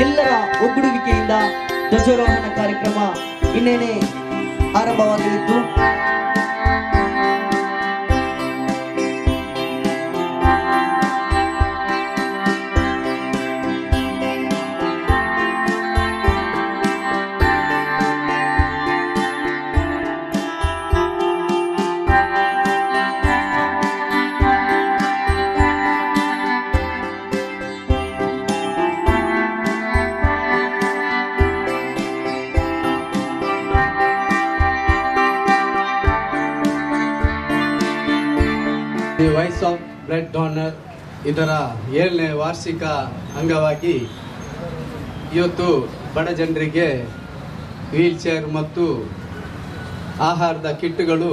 ಎಲ್ಲರ ಒಗ್ಗೂಡುವಿಕೆಯಿಂದ ಧ್ವಜಾರೋಹಣ ಕಾರ್ಯಕ್ರಮ ಇನ್ನೇನೆ ಆರಂಭವಾಗಲಿದ್ದು the voice of blood donor ಇದರ 7ನೇ ವಾರ್ಷಿಕ ಅಂಗವಾಗಿ ಇವತ್ತು ಬಡ ಜನರಿಗೆ ವೀಲ್ ಚೇರ್ ಮತ್ತು ಆಹಾರದ ಕಿಟ್ಗಳು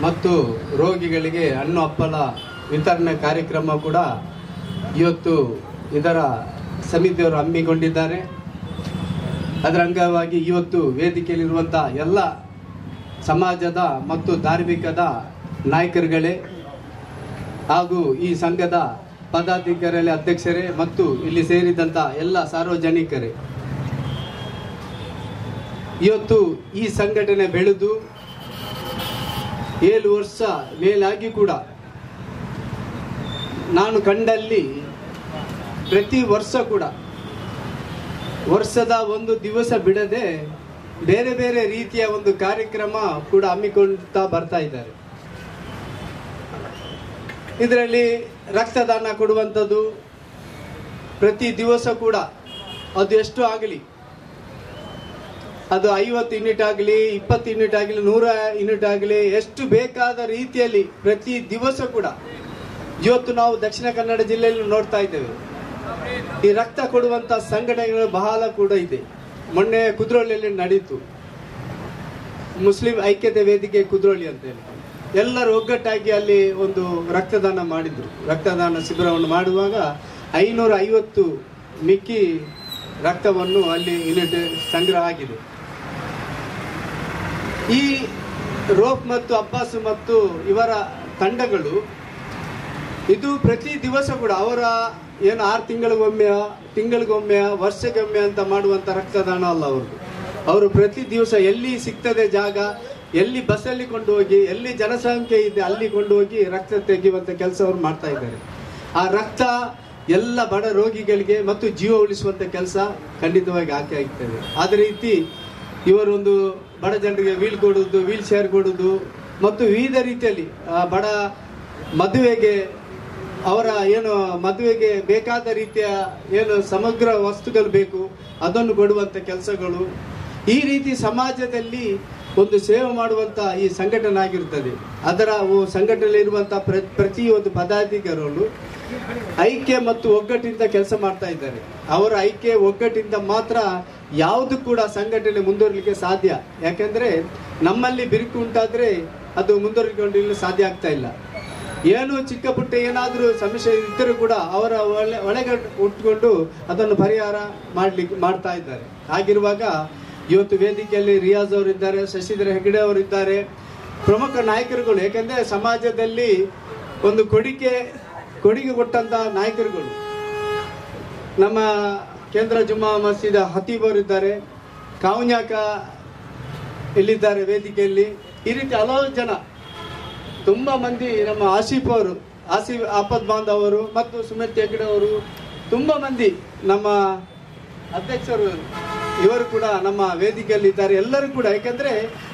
ಮತ್ತು ರೋಗಿಗಳಿಗೆ ಹಣ್ಣು ಹಪ್ಪಳ ವಿತರಣೆ ಕಾರ್ಯಕ್ರಮ ಕೂಡ ಇವತ್ತು ಇದರ ಸಮಿತಿಯವರು ಹಮ್ಮಿಕೊಂಡಿದ್ದಾರೆ. ಅದರ ಅಂಗವಾಗಿ ಇವತ್ತು ವೇದಿಕೆಯಲ್ಲಿರುವಂಥ ಎಲ್ಲ ಸಮಾಜದ ಮತ್ತು ಧಾರ್ಮಿಕದ ನಾಯಕರುಗಳೇ ಹಾಗೂ ಈ ಸಂಘದ ಪದಾಧಿಕಾರಿಗಳ ಅಧ್ಯಕ್ಷರೇ ಮತ್ತು ಇಲ್ಲಿ ಸೇರಿದಂಥ ಎಲ್ಲ ಸಾರ್ವಜನಿಕರೇ, ಇವತ್ತು ಈ ಸಂಘಟನೆ ಬೆಳೆದು 7 ವರ್ಷ ಮೇಲಾಗಿ ಕೂಡ ನಾನು ಕಂಡಲ್ಲಿ ಪ್ರತಿ ವರ್ಷ ಕೂಡ ವರ್ಷದ ಒಂದು ದಿವಸ ಬಿಡದೆ ಬೇರೆ ಬೇರೆ ರೀತಿಯ ಒಂದು ಕಾರ್ಯಕ್ರಮ ಕೂಡ ಹಮ್ಮಿಕೊಳ್ತಾ ಬರ್ತಾ ಇದ್ದಾರೆ. ಇದರಲ್ಲಿ ರಕ್ತದಾನ ಕೊಡುವಂಥದ್ದು ಪ್ರತಿ ದಿವಸ ಕೂಡ ಅದು ಎಷ್ಟು ಆಗಲಿ, ಅದು 50 ಯೂನಿಟ್ ಆಗಲಿ, 20 ಯೂನಿಟ್ ಆಗಲಿ, 100 ಯೂನಿಟ್ ಆಗಲಿ, ಎಷ್ಟು ಬೇಕಾದ ರೀತಿಯಲ್ಲಿ ಪ್ರತಿ ದಿವಸ ಕೂಡ ಇವತ್ತು ನಾವು ದಕ್ಷಿಣ ಕನ್ನಡ ಜಿಲ್ಲೆಯಲ್ಲಿ ನೋಡ್ತಾ ಇದ್ದೇವೆ. ಈ ರಕ್ತ ಕೊಡುವಂಥ ಸಂಘಟನೆಗಳು ಬಹಳ ಕೂಡ ಇದೆ. ಮೊನ್ನೆ ಕುದ್ರೋಳಿಯಲ್ಲಿ ನಡೀತು ಮುಸ್ಲಿಂ ಐಕ್ಯತೆ ವೇದಿಕೆ ಕುದ್ರೋಳಿ ಅಂತೇಳಿ, ಎಲ್ಲರೂ ಒಗ್ಗಟ್ಟಾಗಿ ಅಲ್ಲಿ ಒಂದು ರಕ್ತದಾನ ಮಾಡಿದ್ರು. ರಕ್ತದಾನ ಶಿಬಿರವನ್ನು ಮಾಡುವಾಗ 550 ಮಿಕ್ಕಿ ರಕ್ತವನ್ನು ಅಲ್ಲಿ ಯೂನಿಟ್ ಸಂಗ್ರಹ ಆಗಿದೆ. ಈ ರೋಪ್ ಮತ್ತು ಅಬ್ಬಾಸ್ ಮತ್ತು ಇವರ ತಂಡಗಳು ಇದು ಪ್ರತಿ ದಿವಸ ಕೂಡ ಅವರ ಏನು 6 ತಿಂಗಳಿಗೊಮ್ಮೆ ವರ್ಷಕ್ಕೊಮ್ಮೆ ಅಂತ ಮಾಡುವಂಥ ರಕ್ತದಾನ ಅಲ್ಲ ಅವ್ರದ್ದು. ಅವರು ಪ್ರತಿ ದಿವಸ ಎಲ್ಲಿ ಸಿಗ್ತದೆ ಜಾಗ, ಎಲ್ಲಿ ಬಸ್ಸಲ್ಲಿ ಕೊಂಡು ಹೋಗಿ, ಎಲ್ಲಿ ಜನಸಂಖ್ಯೆ ಇದೆ ಅಲ್ಲಿ ಕೊಂಡು ಹೋಗಿ ರಕ್ತ ತೆಗೆಯುವಂಥ ಕೆಲಸ ಅವರು ಮಾಡ್ತಾ ಇದ್ದಾರೆ. ಆ ರಕ್ತ ಎಲ್ಲ ಬಡ ರೋಗಿಗಳಿಗೆ ಮತ್ತು ಜೀವ ಉಳಿಸುವಂಥ ಕೆಲಸ ಖಂಡಿತವಾಗಿ ಆಗ್ತದೆ. ಅದೇ ರೀತಿ ಇವರೊಂದು ಬಡ ಜನರಿಗೆ ವೀಲ್ ಚೇರ್ ಕೊಡುವುದು ಮತ್ತು ವಿವಿಧ ರೀತಿಯಲ್ಲಿ ಬಡ ಮದುವೆಗೆ ಅವರ ಏನು ಮದುವೆಗೆ ಬೇಕಾದ ರೀತಿಯ ಏನು ಸಮಗ್ರ ವಸ್ತುಗಳು ಬೇಕು ಅದನ್ನು ಕೊಡುವಂಥ ಕೆಲಸಗಳು, ಈ ರೀತಿ ಸಮಾಜದಲ್ಲಿ ಒಂದು ಸೇವೆ ಮಾಡುವಂಥ ಈ ಸಂಘಟನೆ ಆಗಿರ್ತದೆ. ಅದರ ಸಂಘಟನೆಯಲ್ಲಿ ಇರುವಂಥ ಪ್ರತಿಯೊಂದು ಪದಾಧಿಕಾರಿಗಳು ಐಕ್ಯ ಮತ್ತು ಒಗ್ಗಟ್ಟಿನಿಂದ ಕೆಲಸ ಮಾಡ್ತಾ ಇದ್ದಾರೆ. ಅವರ ಐಕ್ಯ ಒಗ್ಗಟ್ಟಿನಿಂದ ಮಾತ್ರ ಯಾವುದು ಕೂಡ ಸಂಘಟನೆ ಮುಂದುವರಲಿಕ್ಕೆ ಸಾಧ್ಯ. ಯಾಕೆಂದ್ರೆ ನಮ್ಮಲ್ಲಿ ಬಿರುಕು ಉಂಟಾದ್ರೆ ಅದು ಮುಂದುವರಿಕೊಂಡು ಸಾಧ್ಯ ಆಗ್ತಾ ಇಲ್ಲ. ಏನು ಚಿಕ್ಕ ಪುಟ್ಟ ಏನಾದರೂ ಸಮಸ್ಯೆ ಇದ್ದರೂ ಕೂಡ ಅವರ ಒಳಗೆ ಉಟ್ಕೊಂಡು ಅದನ್ನು ಪರಿಹಾರ ಮಾಡ್ತಾ ಇದ್ದಾರೆ. ಹಾಗಿರುವಾಗ ಇವತ್ತು ವೇದಿಕೆಯಲ್ಲಿ ರಿಯಾಜ್ ಅವರಿದ್ದಾರೆ, ಶಶಿಧರ ಹೆಗಡೆ ಅವರಿದ್ದಾರೆ, ಪ್ರಮುಖ ನಾಯಕರುಗಳು. ಯಾಕೆಂದರೆ ಸಮಾಜದಲ್ಲಿ ಒಂದು ಕೊಡುಗೆ ಕೊಟ್ಟಂತ ನಾಯಕರುಗಳು. ನಮ್ಮ ಕೇಂದ್ರ ಜುಮ್ಮಾ ಮಸೀದ್ ಹತೀಬ್ ಅವರಿದ್ದಾರೆ, ಕಾವ್ಯಾಕ ಇಲ್ಲಿದ್ದಾರೆ ವೇದಿಕೆಯಲ್ಲಿ. ಈ ರೀತಿ ಹಲವು ಜನ, ತುಂಬ ಮಂದಿ, ನಮ್ಮ ಆಸಿಫ್ ಆಪದ್ ಬಾಂಧವ್ ಅವರು ಮತ್ತು ಸುಮಿತ್ ಹೆಗಡೆ ಅವರು, ತುಂಬ ಮಂದಿ ನಮ್ಮ ಅಧ್ಯಕ್ಷರು ಇವರು ಕೂಡ ನಮ್ಮ ವೇದಿಕೆಯಲ್ಲಿ ಇದ್ದಾರೆ. ಎಲ್ಲರೂ ಕೂಡ, ಯಾಕಂದ್ರೆ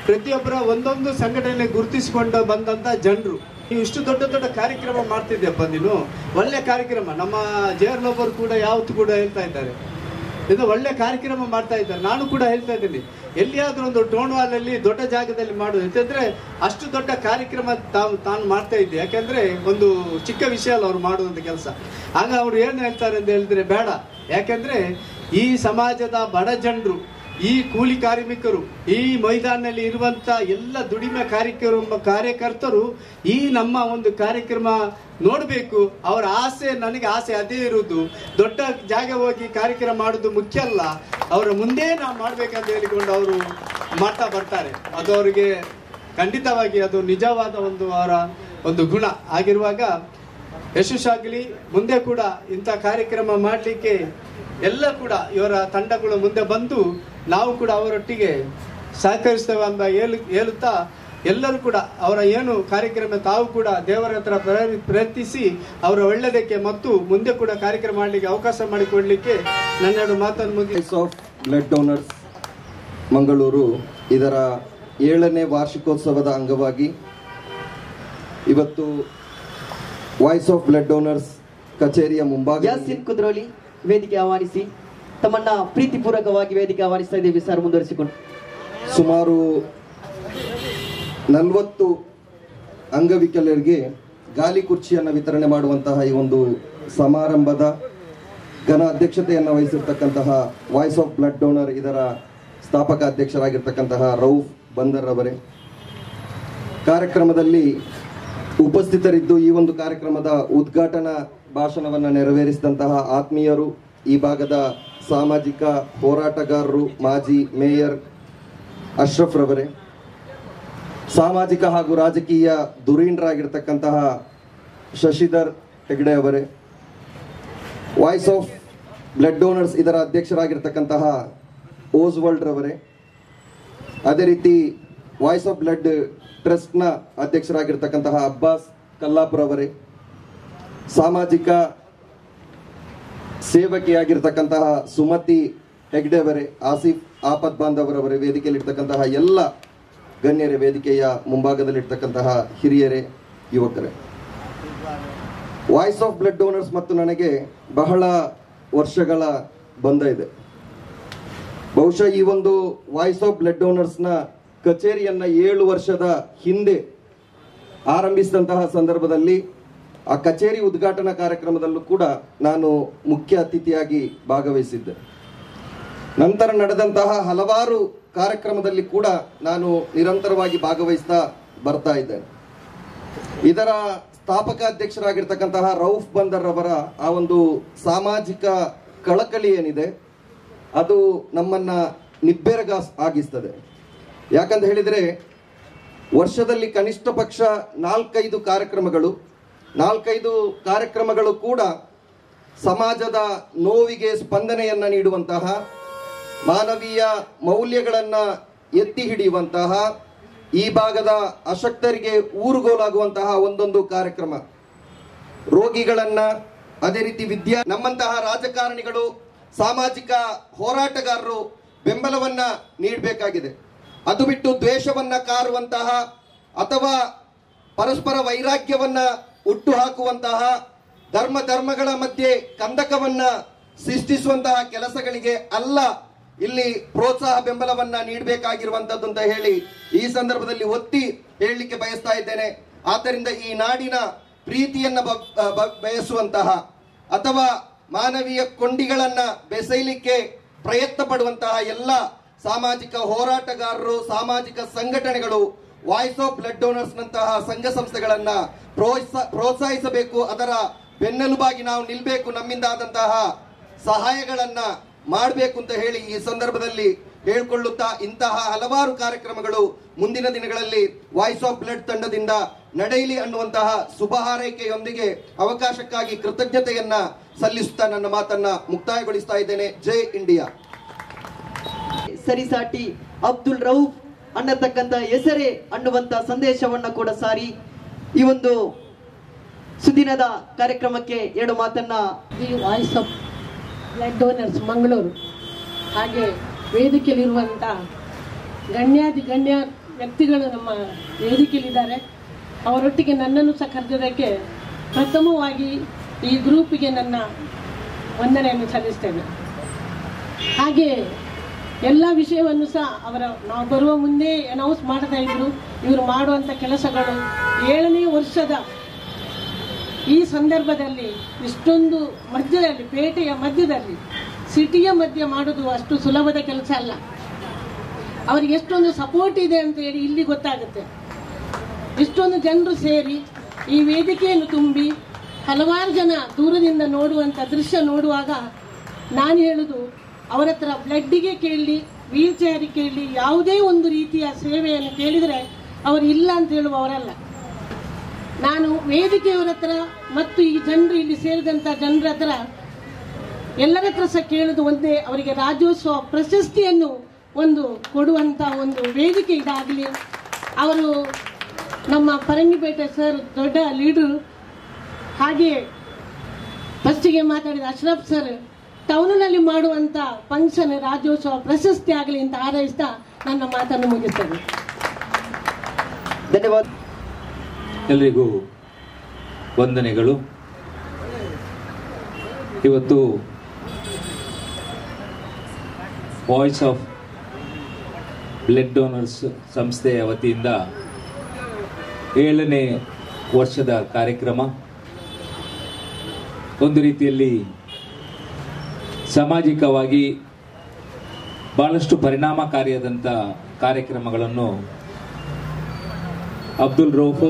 ಪ್ರತಿಯೊಬ್ಬರ ಒಂದೊಂದು ಸಂಘಟನೆ ಗುರುತಿಸಿಕೊಂಡು ಬಂದಂತ ಜನರು. ನೀವು ಇಷ್ಟು ದೊಡ್ಡ ದೊಡ್ಡ ಕಾರ್ಯಕ್ರಮ ಮಾಡ್ತಿದ್ದೆಪ್ಪ, ನೀನು ಒಳ್ಳೆ ಕಾರ್ಯಕ್ರಮ. ನಮ್ಮ ಜೇರ್ನೊಬ್ಬರು ಕೂಡ ಯಾವತ್ತು ಕೂಡ ಹೇಳ್ತಾ ಇದ್ದಾರೆ, ಇದು ಒಳ್ಳೆ ಕಾರ್ಯಕ್ರಮ ಮಾಡ್ತಾ ಇದ್ದಾರೆ. ನಾನು ಕೂಡ ಹೇಳ್ತಾ ಇದ್ದೀನಿ, ಎಲ್ಲಿಯಾದ್ರೂ ಒಂದು ಟೌನ್ ಹಾಲ್ ಅಲ್ಲಿ ದೊಡ್ಡ ಜಾಗದಲ್ಲಿ ಮಾಡೋದು ಯಾಕಂದ್ರೆ ಅಷ್ಟು ದೊಡ್ಡ ಕಾರ್ಯಕ್ರಮ ತಾನು ಮಾಡ್ತಾ ಇದ್ದೆ. ಯಾಕಂದ್ರೆ ಒಂದು ಚಿಕ್ಕ ವಿಷಯ ಅಲ್ಲ ಅವ್ರು ಮಾಡುವಂತ ಕೆಲಸ. ಆಗ ಅವ್ರು ಏನ್ ಹೇಳ್ತಾರೆ ಅಂತ ಹೇಳಿದ್ರೆ, ಬೇಡ, ಯಾಕಂದ್ರೆ ಈ ಸಮಾಜದ ಬಡ ಜನರು, ಈ ಕೂಲಿ ಕಾರ್ಮಿಕರು, ಈ ಮೈದಾನಲ್ಲಿ ಇರುವಂತ ಎಲ್ಲ ದುಡಿಮೆ ಕಾರ್ಯಕರ್ತರು ಈ ನಮ್ಮ ಒಂದು ಕಾರ್ಯಕ್ರಮ ನೋಡಬೇಕು. ಅವರ ಆಸೆ, ನನಗೆ ಆಸೆ ಅದೇ ಇರುವುದು. ದೊಡ್ಡ ಜಾಗ ಹೋಗಿ ಕಾರ್ಯಕ್ರಮ ಮಾಡೋದು ಮುಖ್ಯ ಅಲ್ಲ, ಅವರ ಮುಂದೆ ನಾವು ಮಾಡ್ಬೇಕಂತ ಹೇಳಿಕೊಂಡು ಅವರು ಮಾಡ್ತಾ ಬರ್ತಾರೆ. ಅದು ಅವರಿಗೆ ಖಂಡಿತವಾಗಿ ಅದು ನಿಜವಾದ ಅವರ ಒಂದು ಗುಣ ಆಗಿರುವಾಗ ಯಶಸ್ಸಾಗಲಿ. ಮುಂದೆ ಕೂಡ ಇಂಥ ಕಾರ್ಯಕ್ರಮ ಮಾಡಲಿಕ್ಕೆ ಎಲ್ಲ ಕೂಡ ಇವರ ತಂಡಗಳು ಮುಂದೆ ಬಂದು ನಾವು ಕೂಡ ಅವರೊಟ್ಟಿಗೆ ಸಹಕರಿಸ್ತೇವೆ ಅಂತ ಹೇಳುತ್ತಾ ಎಲ್ಲರೂ ಕೂಡ ಅವರ ಏನು ಕಾರ್ಯಕ್ರಮ ತಾವು ಕೂಡ ದೇವರ ಹತ್ರ ಪ್ರಯತ್ನಿಸಿ ಅವರ ಒಳ್ಳೆಯದಕ್ಕೆ ಮತ್ತು ಮುಂದೆ ಕೂಡ ಕಾರ್ಯಕ್ರಮ ಮಾಡಲಿಕ್ಕೆ ಅವಕಾಶ ಮಾಡಿಕೊಡ್ಲಿಕ್ಕೆ ನನ್ನೆರಡು ಮಾತನ್ನು ಮುಗಿ voice of blood donors Mangaluru ಇದರ 7ನೇ ವಾರ್ಷಿಕೋತ್ಸವದ ಅಂಗವಾಗಿ ಇವತ್ತು ವಾಯ್ಸ್ ಆಫ್ ಬ್ಲಡ್ ಡೋನರ್ಸ್ ಕಚೇರಿಯ ಮುಂಭಾಗ ಯಾಸಿನ್ ಕುದ್ರೋಳಿ ವೇದಿಕೆ ಆಹ್ವಾನಿಸಿ ತಮ್ಮನ್ನ ಪ್ರೀತಿಪೂರ್ವಕವಾಗಿ ವೇದಿಕೆ ಆಹ್ವಾನಿಸ್ತಾ ಇದ್ದೀವಿ ಸರ್. ಮುಂದುವರಿಸಿಕೊಂಡು ಸುಮಾರು 40 ಅಂಗವಿಕಲರಿಗೆ ಗಾಲಿ ಕುರ್ಚಿಯನ್ನು ವಿತರಣೆ ಮಾಡುವಂತಹ ಈ ಒಂದು ಸಮಾರಂಭದ ಘನ ಅಧ್ಯಕ್ಷತೆಯನ್ನು ವಹಿಸಿರ್ತಕ್ಕಂತಹ ವಾಯ್ಸ್ ಆಫ್ ಬ್ಲಡ್ ಡೋನರ್ ಇದರ ಸ್ಥಾಪಕ ಅಧ್ಯಕ್ಷರಾಗಿರ್ತಕ್ಕಂತಹ ರೌಫ್ ಬಂದರ್ ಅವರೇ, ಕಾರ್ಯಕ್ರಮದಲ್ಲಿ ಉಪಸ್ಥಿತರಿದ್ದು ಈ ಒಂದು ಕಾರ್ಯಕ್ರಮದ ಉದ್ಘಾಟನಾ ಭಾಷಣವನ್ನು ನೆರವೇರಿಸಿದಂತಹ ಆತ್ಮೀಯರು, ಈ ಭಾಗದ ಸಾಮಾಜಿಕ ಹೋರಾಟಗಾರರು, ಮಾಜಿ ಮೇಯರ್ ಅಶ್ರಫ್ ರವರೇ, ಸಾಮಾಜಿಕ ಹಾಗೂ ರಾಜಕೀಯ ಧುರೀಣರಾಗಿರ್ತಕ್ಕಂತಹ ಶಶಿಧರ್ ಹೆಗ್ಡೆ ಅವರೇ, ವಾಯ್ಸ್ ಆಫ್ ಬ್ಲಡ್ ಡೋನರ್ಸ್ ಇದರ ಅಧ್ಯಕ್ಷರಾಗಿರ್ತಕ್ಕಂತಹ ಓಸ್ವಲ್ಡ್ ರವರೇ, ಅದೇ ರೀತಿ ವಾಯ್ಸ್ ಆಫ್ ಬ್ಲಡ್ ಟ್ರಸ್ಟ್ನ ಅಧ್ಯಕ್ಷರಾಗಿರ್ತಕ್ಕಂತಹ ಅಬ್ಬಾಸ್ ಕಲ್ಲಾಪುರ ಅವರೇ, ಸಾಮಾಜಿಕ ಸೇವಕಿಯಾಗಿರ್ತಕ್ಕಂತಹ ಸುಮತಿ ಹೆಗ್ಡೆ ಅವರೇ, ಆಸಿಫ್ ಆಪತ್ ಬಾಂಧವರವರೇ, ವೇದಿಕೆಯಲ್ಲಿರ್ತಕ್ಕಂತಹ ಎಲ್ಲ ಗಣ್ಯರೇ, ವೇದಿಕೆಯ ಮುಂಭಾಗದಲ್ಲಿರ್ತಕ್ಕಂತಹ ಹಿರಿಯರೇ, ಯುವಕರೇ, ವಾಯ್ಸ್ ಆಫ್ ಬ್ಲಡ್ ಡೋನರ್ಸ್ ಮತ್ತು ನನಗೆ ಬಹಳ ವರ್ಷಗಳ ಬಂಧ ಇದೆ. ಬಹುಶಃ ಈ ಒಂದು ವಾಯ್ಸ್ ಆಫ್ ಬ್ಲಡ್ ಡೋನರ್ಸ್ನ ಕಚೇರಿಯನ್ನ 7 ವರ್ಷದ ಹಿಂದೆ ಆರಂಭಿಸಿದಂತಹ ಸಂದರ್ಭದಲ್ಲಿ ಆ ಕಚೇರಿ ಉದ್ಘಾಟನಾ ಕಾರ್ಯಕ್ರಮದಲ್ಲೂ ಕೂಡ ನಾನು ಮುಖ್ಯ ಅತಿಥಿಯಾಗಿ ಭಾಗವಹಿಸಿದ್ದೆ. ನಂತರ ನಡೆದಂತಹ ಹಲವಾರು ಕಾರ್ಯಕ್ರಮದಲ್ಲಿ ಕೂಡ ನಾನು ನಿರಂತರವಾಗಿ ಭಾಗವಹಿಸ್ತಾ ಬರ್ತಾ ಇದ್ದೇನೆ. ಇದರ ಸ್ಥಾಪಕ ಅಧ್ಯಕ್ಷರಾಗಿರ್ತಕ್ಕಂತಹ ರೌಫ್ ಬಂದರ್ ಅವರ ಆ ಒಂದು ಸಾಮಾಜಿಕ ಕಳಕಳಿ ಏನಿದೆ ಅದು ನಮ್ಮನ್ನ ನಿಬ್ಬೆರಗಾಗಿಸ್ತದೆ. ಯಾಕಂತ ಹೇಳಿದರೆ ವರ್ಷದಲ್ಲಿ ಕನಿಷ್ಠ ಪಕ್ಷ 4-5 ಕಾರ್ಯಕ್ರಮಗಳು ಕೂಡ ಸಮಾಜದ ನೋವಿಗೆ ಸ್ಪಂದನೆಯನ್ನ ನೀಡುವಂತಹ, ಮಾನವೀಯ ಮೌಲ್ಯಗಳನ್ನ ಎತ್ತಿ ಹಿಡಿಯುವಂತಹ, ಈ ಭಾಗದ ಅಶಕ್ತರಿಗೆ ಊರುಗೋಲಾಗುವಂತಹ ಒಂದೊಂದು ಕಾರ್ಯಕ್ರಮ, ರೋಗಿಗಳನ್ನ, ಅದೇ ರೀತಿ ನಮ್ಮಂತಹ ರಾಜಕಾರಣಿಗಳು, ಸಾಮಾಜಿಕ ಹೋರಾಟಗಾರರು ಬೆಂಬಲವನ್ನ ನೀಡಬೇಕಾಗಿದೆ. ಅದು ಬಿಟ್ಟು ದ್ವೇಷವನ್ನ ಕಾರುವಂತಹ ಅಥವಾ ಪರಸ್ಪರ ವೈರಾಗ್ಯವನ್ನ ಹುಟ್ಟು ಹಾಕುವಂತಹ, ಧರ್ಮಗಳ ಮಧ್ಯೆ ಕಂದಕವನ್ನ ಸೃಷ್ಟಿಸುವಂತಹ ಕೆಲಸಗಳಿಗೆ ಅಲ್ಲ ಇಲ್ಲಿ ಪ್ರೋತ್ಸಾಹ ಬೆಂಬಲವನ್ನ ನೀಡಬೇಕಾಗಿರುವಂತದ್ದು ಅಂತ ಹೇಳಿ ಈ ಸಂದರ್ಭದಲ್ಲಿ ಒತ್ತಿ ಹೇಳಲಿಕ್ಕೆ ಬಯಸ್ತಾ ಇದ್ದೇನೆ. ಆದ್ದರಿಂದ ಈ ನಾಡಿನ ಪ್ರೀತಿಯನ್ನ ಬಯಸುವಂತಹ ಅಥವಾ ಮಾನವೀಯ ಕೊಂಡಿಗಳನ್ನ ಬೆಸೆಯಲಿಕ್ಕೆ ಪ್ರಯತ್ನ ಪಡುವಂತಹ ಎಲ್ಲ ಸಾಮಾಜಿಕ ಹೋರಾಟಗಾರರು, ಸಾಮಾಜಿಕ ಸಂಘಟನೆಗಳು ವಾಯ್ಸ್ ಆಫ್ ಬ್ಲಡ್ ಡೋನರ್ಸ್ ನಂತಹ ಸಂಘ ಸಂಸ್ಥೆಗಳನ್ನ ಪ್ರೋತ್ಸಾಹಿಸಬೇಕು. ಅದರ ಬೆನ್ನೆಲುಬಾಗಿ ನಾವು ನಿಲ್ಬೇಕು, ನಮ್ಮಿಂದ ಆದಂತಹ ಸಹಾಯಗಳನ್ನ ಮಾಡಬೇಕು ಅಂತ ಹೇಳಿ ಈ ಸಂದರ್ಭದಲ್ಲಿ ಹೇಳಿಕೊಳ್ಳುತ್ತಾ, ಇಂತಹ ಹಲವಾರು ಕಾರ್ಯಕ್ರಮಗಳು ಮುಂದಿನ ದಿನಗಳಲ್ಲಿ ವಾಯ್ಸ್ ಆಫ್ ಬ್ಲಡ್ ತಂಡದಿಂದ ನಡೆಯಲಿ ಅನ್ನುವಂತಹ ಶುಭ ಹಾರೈಕೆಯೊಂದಿಗೆ ಅವಕಾಶಕ್ಕಾಗಿ ಕೃತಜ್ಞತೆಯನ್ನ ಸಲ್ಲಿಸುತ್ತಾ ನನ್ನ ಮಾತನ್ನ ಮುಕ್ತಾಯಗೊಳಿಸ್ತಾ ಇದ್ದೇನೆ. ಜೈ ಇಂಡಿಯಾ. ಸರಿಸಾಟಿ ಅಬ್ದುಲ್ ರೌಫ್ ಅನ್ನತಕ್ಕಂತ ಹೆಸರೇ ಅನ್ನುವಂತ ಸಂದೇಶವನ್ನ ಕೂಡ ಸಾರಿ ಈ ಒಂದು ಸುದಿನದ ಕಾರ್ಯಕ್ರಮಕ್ಕೆ 2 ಮಾತನ್ನ voice of blood donors Mangaluru ಹಾಗೆ ವೇದಿಕೆಯಲ್ಲಿರುವಂಥ ಗಣ್ಯ ವ್ಯಕ್ತಿಗಳು ನಮ್ಮ ವೇದಿಕೆಯಲ್ಲಿದ್ದಾರೆ. ಅವರೊಟ್ಟಿಗೆ ನನ್ನನ್ನು ಸಹ ಕರೆದದಕ್ಕೆ ಪ್ರಥಮವಾಗಿ ಈ ಗ್ರೂಪಿಗೆ ನನ್ನ ವಂದನೆಯನ್ನು ಸಲ್ಲಿಸ್ತೇನೆ. ಹಾಗೆ ಎಲ್ಲ ವಿಷಯವನ್ನು ಸಹ ನಾವು ಬರುವ ಮುಂದೆ ಅನೌನ್ಸ್ ಮಾಡ್ತಾ ಇದ್ರು. ಇವರು ಮಾಡುವಂಥ ಕೆಲಸಗಳು 7ನೇ ವರ್ಷದ ಈ ಸಂದರ್ಭದಲ್ಲಿ ಇಷ್ಟೊಂದು ಮಧ್ಯದಲ್ಲಿ, ಪೇಟೆಯ ಮಧ್ಯದಲ್ಲಿ, ಸಿಟಿಯ ಮಧ್ಯೆ ಮಾಡೋದು ಅಷ್ಟು ಸುಲಭದ ಕೆಲಸ ಅಲ್ಲ. ಅವರಿಗೆ ಎಷ್ಟೊಂದು ಸಪೋರ್ಟ್ ಇದೆ ಅಂತ ಹೇಳಿ ಇಲ್ಲಿ ಗೊತ್ತಾಗುತ್ತೆ. ಇಷ್ಟೊಂದು ಜನರು ಸೇರಿ ಈ ವೇದಿಕೆಯನ್ನು ತುಂಬಿ ಹಲವಾರು ಜನ ದೂರದಿಂದ ನೋಡುವಂಥ ದೃಶ್ಯ ನೋಡುವಾಗ ನಾನು ಹೇಳುದು, ಅವರ ಹತ್ರ ಬ್ಲಡ್ಡಿಗೆ ಕೇಳಲಿ, ವೀಲ್ ಚೇರಿಗೆ ಕೇಳಲಿ, ಯಾವುದೇ ಒಂದು ರೀತಿಯ ಸೇವೆಯನ್ನು ಕೇಳಿದರೆ ಅವರು ಇಲ್ಲ ಅಂತ ಹೇಳುವವರಲ್ಲ. ನಾನು ವೇದಿಕೆಯವರ ಹತ್ರ ಮತ್ತು ಈ ಜನರು ಇಲ್ಲಿ ಸೇರಿದಂಥ ಜನರ ಹತ್ರ ಎಲ್ಲರ ಹತ್ರ ಸಹ ಕೇಳೋದು ಒಂದೇ, ಅವರಿಗೆ ರಾಜ್ಯೋತ್ಸವ ಪ್ರಶಸ್ತಿಯನ್ನು ಒಂದು ಕೊಡುವಂಥ ಒಂದು ವೇದಿಕೆ ಇದಾಗಲಿ. ಅವರು ನಮ್ಮ ಪರಂಗಿಪೇಟೆ ಸರ್ ದೊಡ್ಡ ಲೀಡರು. ಹಾಗೆ ಫಸ್ಟಿಗೆ ಮಾತಾಡಿದ ಅಶ್ರಫ್ ಸರ್ ಟೌನಲ್ಲಿ ಮಾಡುವಂಥ ಫಂಕ್ಷನ್ ರಾಜ್ಯೋತ್ಸವ ಪ್ರಶಸ್ತಿ ಆಗಲಿ ಅಂತ ಹಾರೈಸ್ತಾ ನನ್ನ ಮಾತನ್ನು ಮುಗಿಸ್ತೇನೆ. ಧನ್ಯವಾದ. ಎಲ್ರಿಗೂ ವಂದನೆಗಳು. ಇವತ್ತು ವಾಯ್ಸ್ ಆಫ್ ಬ್ಲಡ್ ಡೋನರ್ಸ್ ಸಂಸ್ಥೆಯ ವತಿಯಿಂದ 7ನೇ ವರ್ಷದ ಕಾರ್ಯಕ್ರಮ. ಒಂದು ರೀತಿಯಲ್ಲಿ ಸಾಮಾಜಿಕವಾಗಿ ಬಹಳಷ್ಟು ಪರಿಣಾಮಕಾರಿಯಾದಂಥ ಕಾರ್ಯಕ್ರಮಗಳನ್ನು ಅಬ್ದುಲ್ ರೌಫ್,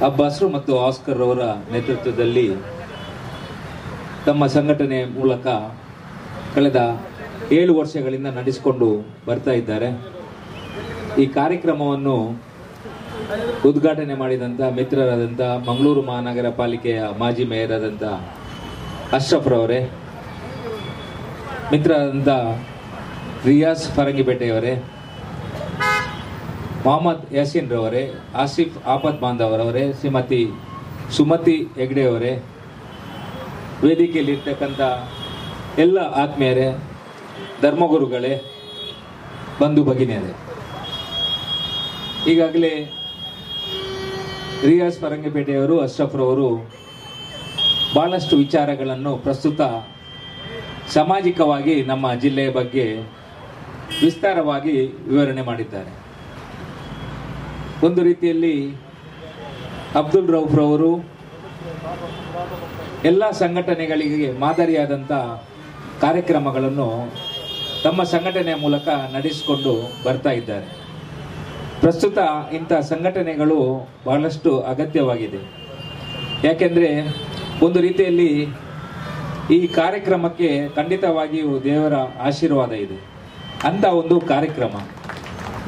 ಅಬ್ಬಾಸ್ರು ಮತ್ತು ಆಸ್ಕರ್ ಅವರ ನೇತೃತ್ವದಲ್ಲಿ ತಮ್ಮ ಸಂಘಟನೆ ಮೂಲಕ ಕಳೆದ 7 ವರ್ಷಗಳಿಂದ ನಡೆಸಿಕೊಂಡು ಬರ್ತಾ ಇದ್ದಾರೆ. ಈ ಕಾರ್ಯಕ್ರಮವನ್ನು ಉದ್ಘಾಟನೆ ಮಾಡಿದಂಥ ಮಿತ್ರರಾದಂಥ ಮಂಗಳೂರು ಮಹಾನಗರ ಪಾಲಿಕೆಯ ಮಾಜಿ ಮೇಯರ್ ಆದಂಥ ಅಶ್ರಫ್ ರವರೇ, ಮಿತ್ರರಾದಂಥ ರಿಯಾಸ್ ಫರಂಗಿಪೇಟೆಯವರೇ, ಮೊಹಮ್ಮದ್ ಯಾಸೀನ್ ರವರೇ, ಆಸಿಫ್ ಆಪತ್ ಬಾಂಧವರವರೇ, ಶ್ರೀಮತಿ ಸುಮತಿ ಹೆಗ್ಡೆಯವರೇ, ವೇದಿಕೆಯಲ್ಲಿರ್ತಕ್ಕಂಥ ಎಲ್ಲ ಆತ್ಮೀಯರೇ, ಧರ್ಮಗುರುಗಳೇ, ಬಂಧು ಭಗಿನಿಯರೇ, ಈಗಾಗಲೇ ರಿಯಾಸ್ ಫರಂಗಿಪೇಟೆಯವರು, ಅಶ್ರಫ್ ರವರು ಬಹಳಷ್ಟು ವಿಚಾರಗಳನ್ನು ಪ್ರಸ್ತುತ ಸಾಮಾಜಿಕವಾಗಿ ನಮ್ಮ ಜಿಲ್ಲೆಯ ಬಗ್ಗೆ ವಿಸ್ತಾರವಾಗಿ ವಿವರಣೆ ಮಾಡಿದ್ದಾರೆ. ಒಂದು ರೀತಿಯಲ್ಲಿ ಅಬ್ದುಲ್ ರೌಫ್ ರವರು ಎಲ್ಲ ಸಂಘಟನೆಗಳಿಗೆ ಮಾದರಿಯಾದಂಥ ಕಾರ್ಯಕ್ರಮಗಳನ್ನು ತಮ್ಮ ಸಂಘಟನೆಯ ಮೂಲಕ ನಡೆಸಿಕೊಂಡು ಬರ್ತಾ ಇದ್ದಾರೆ. ಪ್ರಸ್ತುತ ಇಂಥ ಸಂಘಟನೆಗಳು ಬಹಳಷ್ಟು ಅಗತ್ಯವಾಗಿದೆ. ಯಾಕೆಂದರೆ ಒಂದು ರೀತಿಯಲ್ಲಿ ಈ ಕಾರ್ಯಕ್ರಮಕ್ಕೆ ಖಂಡಿತವಾಗಿಯೂ ದೇವರ ಆಶೀರ್ವಾದ ಇದೆ ಅಂತ ಒಂದು ಕಾರ್ಯಕ್ರಮ.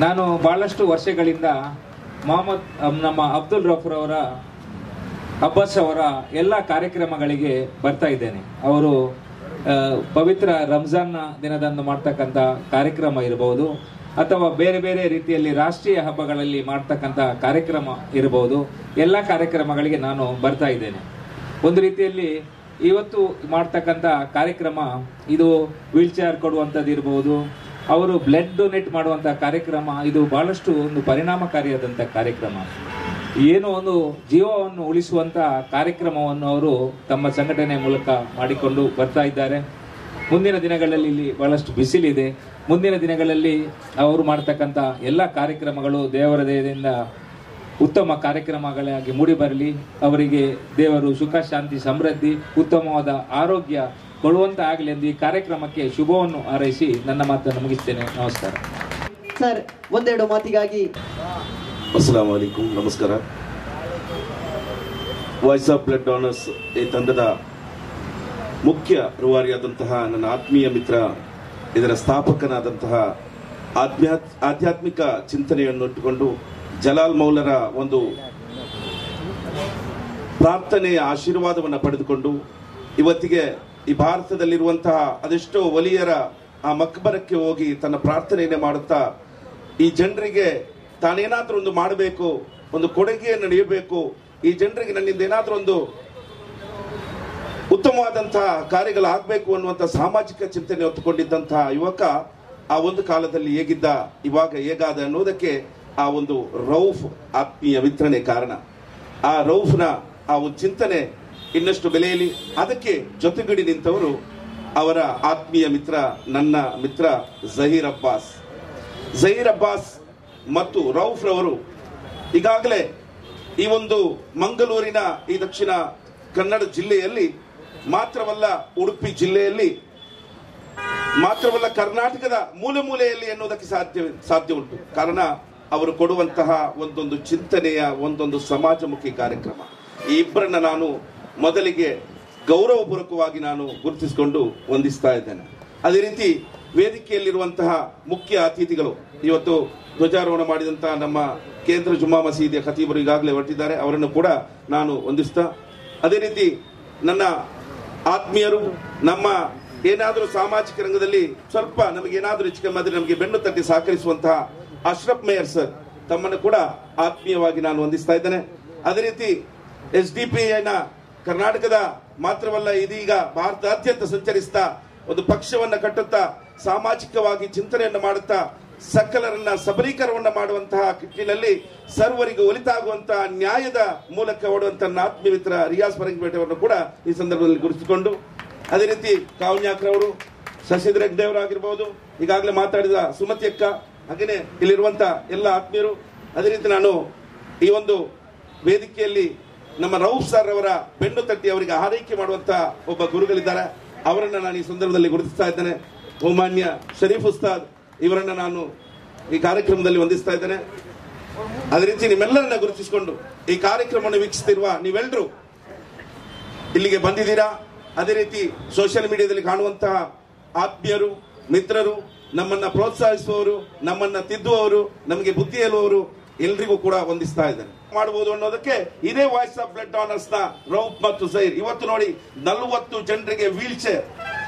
ನಾನು ಬಹಳಷ್ಟು ವರ್ಷಗಳಿಂದ ನಮ್ಮ ಅಬ್ದುಲ್ ರೌಫ್ರವರ, ಅಬ್ಬಾಸ್ ಅವರ ಎಲ್ಲ ಕಾರ್ಯಕ್ರಮಗಳಿಗೆ ಬರ್ತಾ ಇದ್ದೇನೆ. ಅವರು ಪವಿತ್ರ ರಂಜಾನ್ ದಿನದಂದು ಮಾಡ್ತಕ್ಕಂಥ ಕಾರ್ಯಕ್ರಮ ಇರಬಹುದು, ಅಥವಾ ಬೇರೆ ಬೇರೆ ರೀತಿಯಲ್ಲಿ ರಾಷ್ಟ್ರೀಯ ಹಬ್ಬಗಳಲ್ಲಿ ಮಾಡ್ತಕ್ಕಂಥ ಕಾರ್ಯಕ್ರಮ ಇರಬಹುದು. ಎಲ್ಲ ಕಾರ್ಯಕ್ರಮಗಳಿಗೆ ನಾನು ಬರ್ತಾ ಇದ್ದೇನೆ. ಒಂದು ರೀತಿಯಲ್ಲಿ ಇವತ್ತು ಮಾಡ್ತಕ್ಕಂಥ ಕಾರ್ಯಕ್ರಮ ಇದು ವೀಲ್ ಚೇರ್ ಕೊಡುವಂಥದ್ದು ಇರಬಹುದು, ಅವರು ಬ್ಲಡ್ ಡೊನೇಟ್ ಮಾಡುವಂಥ ಕಾರ್ಯಕ್ರಮ, ಇದು ಬಹಳಷ್ಟು ಒಂದು ಪರಿಣಾಮಕಾರಿಯಾದಂಥ ಕಾರ್ಯಕ್ರಮ. ಏನೋ ಒಂದು ಜೀವವನ್ನು ಉಳಿಸುವಂಥ ಕಾರ್ಯಕ್ರಮವನ್ನು ಅವರು ತಮ್ಮ ಸಂಘಟನೆಯ ಮೂಲಕ ಮಾಡಿಕೊಂಡು ಬರ್ತಾ ಇದ್ದಾರೆ. ಮುಂದಿನ ದಿನಗಳಲ್ಲಿ ಇಲ್ಲಿ ಬಹಳಷ್ಟು ಬಿಸಿಲಿದೆ. ಮುಂದಿನ ದಿನಗಳಲ್ಲಿ ಅವರು ಮಾಡ್ತಕ್ಕಂಥ ಎಲ್ಲ ಕಾರ್ಯಕ್ರಮಗಳು ದೇವರ ದಯದಿಂದ ಉತ್ತಮ ಕಾರ್ಯಕ್ರಮಗಳಾಗಿ ಮೂಡಿ ಬರಲಿ. ಅವರಿಗೆ ದೇವರು ಸುಖ, ಶಾಂತಿ, ಸಮೃದ್ಧಿ, ಉತ್ತಮವಾದ ಆರೋಗ್ಯ ಕೊಡುವಂತ ಆಗಲಿ ಎಂದು ಈ ಕಾರ್ಯಕ್ರಮಕ್ಕೆ ಶುಭವನ್ನು ಹಾರೈಸಿ ನನ್ನ ಮಾತನ್ನು ಮುಗಿಸ್ತೇನೆ. ನಮಸ್ಕಾರ ಸರ್. ಒಂದೆರಡು ಮಾತಿಗಾಗಿ. ಅಸ್ಸಲಾಮು ಅಲೈಕುಂ, ನಮಸ್ಕಾರ. ವಾಯ್ಸ್ ಆಫ್ ಬ್ಲಡ್ ಡೋನರ್ಸ್ ಈ ತಂಡದ ಮುಖ್ಯ ರೂವಾರಿಯಾದಂತಹ ನನ್ನ ಆತ್ಮೀಯ ಮಿತ್ರ, ಇದರ ಸ್ಥಾಪಕನಾದಂತಹ ಆಧ್ಯಾತ್ಮಿಕ ಚಿಂತನೆಯನ್ನು ಇಟ್ಟುಕೊಂಡು ಜಲಾಲ್ ಮೌಲರ ಒಂದು ಪ್ರಾರ್ಥನೆಯ ಆಶೀರ್ವಾದವನ್ನು ಪಡೆದುಕೊಂಡು ಇವತ್ತಿಗೆ ಈ ಭಾರತದಲ್ಲಿರುವಂತಹ ಅದೆಷ್ಟೋ ವಲಿಯರ ಆ ಮಕ್ಬರಕ್ಕೆ ಹೋಗಿ ತನ್ನ ಪ್ರಾರ್ಥನೆಯನ್ನೇ ಮಾಡುತ್ತಾ ಈ ಜನರಿಗೆ ತಾನೇನಾದ್ರೂ ಒಂದು ಮಾಡಬೇಕು, ಒಂದು ಕೊಡುಗೆಯನ್ನು ನೀಡಬೇಕು, ಈ ಜನರಿಗೆ ನನ್ನಿಂದ ಏನಾದ್ರೂ ಒಂದು ಉತ್ತಮವಾದಂತಹ ಕಾರ್ಯಗಳಾಗಬೇಕು ಅನ್ನುವಂಥ ಸಾಮಾಜಿಕ ಚಿಂತನೆ ಹೊತ್ತುಕೊಂಡಿದ್ದಂತಹ ಯುವಕ ಆ ಒಂದು ಕಾಲದಲ್ಲಿ ಹೇಗಿದ್ದ, ಇವಾಗ ಹೇಗಾದ ಅನ್ನೋದಕ್ಕೆ ಆ ಒಂದು ರೌಫ್ ಆತ್ಮೀಯ ಮಿತ್ರನೇ ಕಾರಣ. ಆ ರೌಫ್ನ ಆ ಒಂದು ಚಿಂತನೆ ಇನ್ನಷ್ಟು ಬೆಲೆಯಲ್ಲಿ ಅದಕ್ಕೆ ಜೊತೆಗೂಡಿ ನಿಂತವರು ಅವರ ಆತ್ಮೀಯ ಮಿತ್ರ, ನನ್ನ ಮಿತ್ರ ಜಹೀರ್ ಅಬ್ಬಾಸ್ ಮತ್ತು ರೌಫ್ ರವರು ಈಗಾಗಲೇ ಈ ಒಂದು ಮಂಗಳೂರಿನ ಈ ದಕ್ಷಿಣ ಕನ್ನಡ ಜಿಲ್ಲೆಯಲ್ಲಿ ಮಾತ್ರವಲ್ಲ, ಉಡುಪಿ ಜಿಲ್ಲೆಯಲ್ಲಿ ಮಾತ್ರವಲ್ಲ, ಕರ್ನಾಟಕದ ಮೂಲೆ ಮೂಲೆಯಲ್ಲಿ ಎನ್ನುವುದಕ್ಕೆ ಸಾಧ್ಯ ಉಂಟು. ಕಾರಣ ಅವರು ಕೊಡುವಂತಹ ಒಂದೊಂದು ಚಿಂತನೆಯ ಒಂದೊಂದು ಸಮಾಜಮುಖಿ ಕಾರ್ಯಕ್ರಮ. ಈ ಇಬ್ಬರನ್ನ ನಾನು ಮೊದಲಿಗೆ ಗೌರವಪೂರ್ವಕವಾಗಿ ನಾನು ಗುರುತಿಸಿಕೊಂಡು ವಂದಿಸ್ತಾ ಇದ್ದೇನೆ. ಅದೇ ರೀತಿ ವೇದಿಕೆಯಲ್ಲಿರುವಂತಹ ಮುಖ್ಯ ಅತಿಥಿಗಳು, ಇವತ್ತು ಧ್ವಜಾರೋಹಣ ಮಾಡಿದಂತಹ ನಮ್ಮ ಕೇಂದ್ರ ಜುಮ್ಮಾ ಮಸೀದಿಯ ಖತೀಬರು ಈಗಾಗಲೇ ಹೊರಟಿದ್ದಾರೆ, ಅವರನ್ನು ಕೂಡ ನಾನು ವಂದಿಸ್ತಾ, ಅದೇ ರೀತಿ ನನ್ನ ಆತ್ಮೀಯರು ನಮ್ಮ ಏನಾದರೂ ಸಾಮಾಜಿಕ ರಂಗದಲ್ಲಿ ಸ್ವಲ್ಪ ನಮಗೆ ಏನಾದರೂ ಹೆಚ್ಚು ಕಮ್ಮಿ ಆದರೆ ನಮಗೆ ಬೆನ್ನು ತಟ್ಟಿ ಸಹಕರಿಸುವಂತಹ ಅಶ್ರಫ್ ಮೇಯರ್ ಸರ್ ತಮ್ಮನ್ನು ಕೂಡ ಆತ್ಮೀಯವಾಗಿ ನಾನು ವಂದಿಸ್ತಾ ಇದ್ದೇನೆ. ಅದೇ ರೀತಿ SDPIನ ಕರ್ನಾಟಕದ ಮಾತ್ರವಲ್ಲ, ಇದೀಗ ಭಾರತಾದ್ಯಂತ ಸಂಚರಿಸ್ತಾ ಒಂದು ಪಕ್ಷವನ್ನ ಕಟ್ಟುತ್ತಾ ಸಾಮಾಜಿಕವಾಗಿ ಚಿಂತನೆಯನ್ನು ಮಾಡುತ್ತಾ ಸಕಲರನ್ನ ಸಬಲೀಕರಣವನ್ನ ಮಾಡುವಂತಹ ನಿಟ್ಟಿನಲ್ಲಿ ಸರ್ವರಿಗೂ ಒಲಿತಾಗುವಂತಹ ನ್ಯಾಯದ ಮೂಲಕ ಓಡುವಂತಹ ನನ್ನ ಆತ್ಮೀಯ ಮಿತ್ರ ರಿಯಾಜ್ ಫರಂಗಿಪೇಟೆ ಅವರನ್ನು ಕೂಡ ಈ ಸಂದರ್ಭದಲ್ಲಿ ಗುರುತಿಸಿಕೊಂಡು, ಅದೇ ರೀತಿ ಕಾವ್ಯಾಕ್ರವರು, ಶಶಿಧರ್ ಹೆಗ್ಡೆಯವರಾಗಿರ್ಬೋದು, ಈಗಾಗಲೇ ಮಾತಾಡಿದ ಸುಮತಿ ಅಕ್ಕ, ಹಾಗೆಯೇ ಇಲ್ಲಿರುವಂತ ಎಲ್ಲ ಆತ್ಮೀಯರು, ಅದೇ ರೀತಿ ನಾನು ಈ ಒಂದು ವೇದಿಕೆಯಲ್ಲಿ ನಮ್ಮ ರೌಫ್ ಸರ್ ಅವರ ಬೆನ್ನು ತಟ್ಟಿ ಅವರಿಗೆ ಆರೈಕೆ ಮಾಡುವಂತಹ ಒಬ್ಬ ಗುರುಗಳಿದ್ದಾರೆ, ಅವರನ್ನ ನಾನು ಈ ಸಂದರ್ಭದಲ್ಲಿ ಗುರುತಿಸ್ತಾ ಇದ್ದೇನೆ. ಬಹುಮಾನ್ಯ ಶರೀಫ್ ಉಸ್ತಾದ್ ಇವರನ್ನ ನಾನು ಈ ಕಾರ್ಯಕ್ರಮದಲ್ಲಿ ವಂದಿಸ್ತಾ ಇದ್ದೇನೆ. ಅದೇ ರೀತಿ ನಿಮ್ಮೆಲ್ಲರನ್ನ ಗುರುತಿಸಿಕೊಂಡು ಈ ಕಾರ್ಯಕ್ರಮವನ್ನು ವೀಕ್ಷಿಸುತ್ತಿರುವ ನೀವೆಲ್ಲರೂ ಇಲ್ಲಿಗೆ ಬಂದಿದ್ದೀರಾ. ಅದೇ ರೀತಿ ಸೋಷಿಯಲ್ ಮೀಡಿಯಾದಲ್ಲಿ ಕಾಣುವಂತಹ ಆತ್ಮೀಯರು, ಮಿತ್ರರು, ನಮ್ಮನ್ನ ಪ್ರೋತ್ಸಾಹಿಸುವವರು, ನಮ್ಮನ್ನ ತಿದ್ದುವವರು, ನಮಗೆ ಬುದ್ಧಿ ಹೇಳುವವರು ಎಲ್ರಿಗೂ ಕೂಡ ವಂದಿಸ್ತಾ ಇದ್ದೇನೆ. ಮಾಡಬಹುದು ಅನ್ನೋದಕ್ಕೆ ಇದೇ ವಾಯ್ಸ್ ಆಫ್ ಬ್ಲಡ್ ಡೋನರ್ಸ್ ನ ರೌಫ್ ಮತ್ತು ಜೈರ್ ಇವತ್ತು ನೋಡಿ 40 ಜನರಿಗೆ ವೀಲ್ ಚೇರ್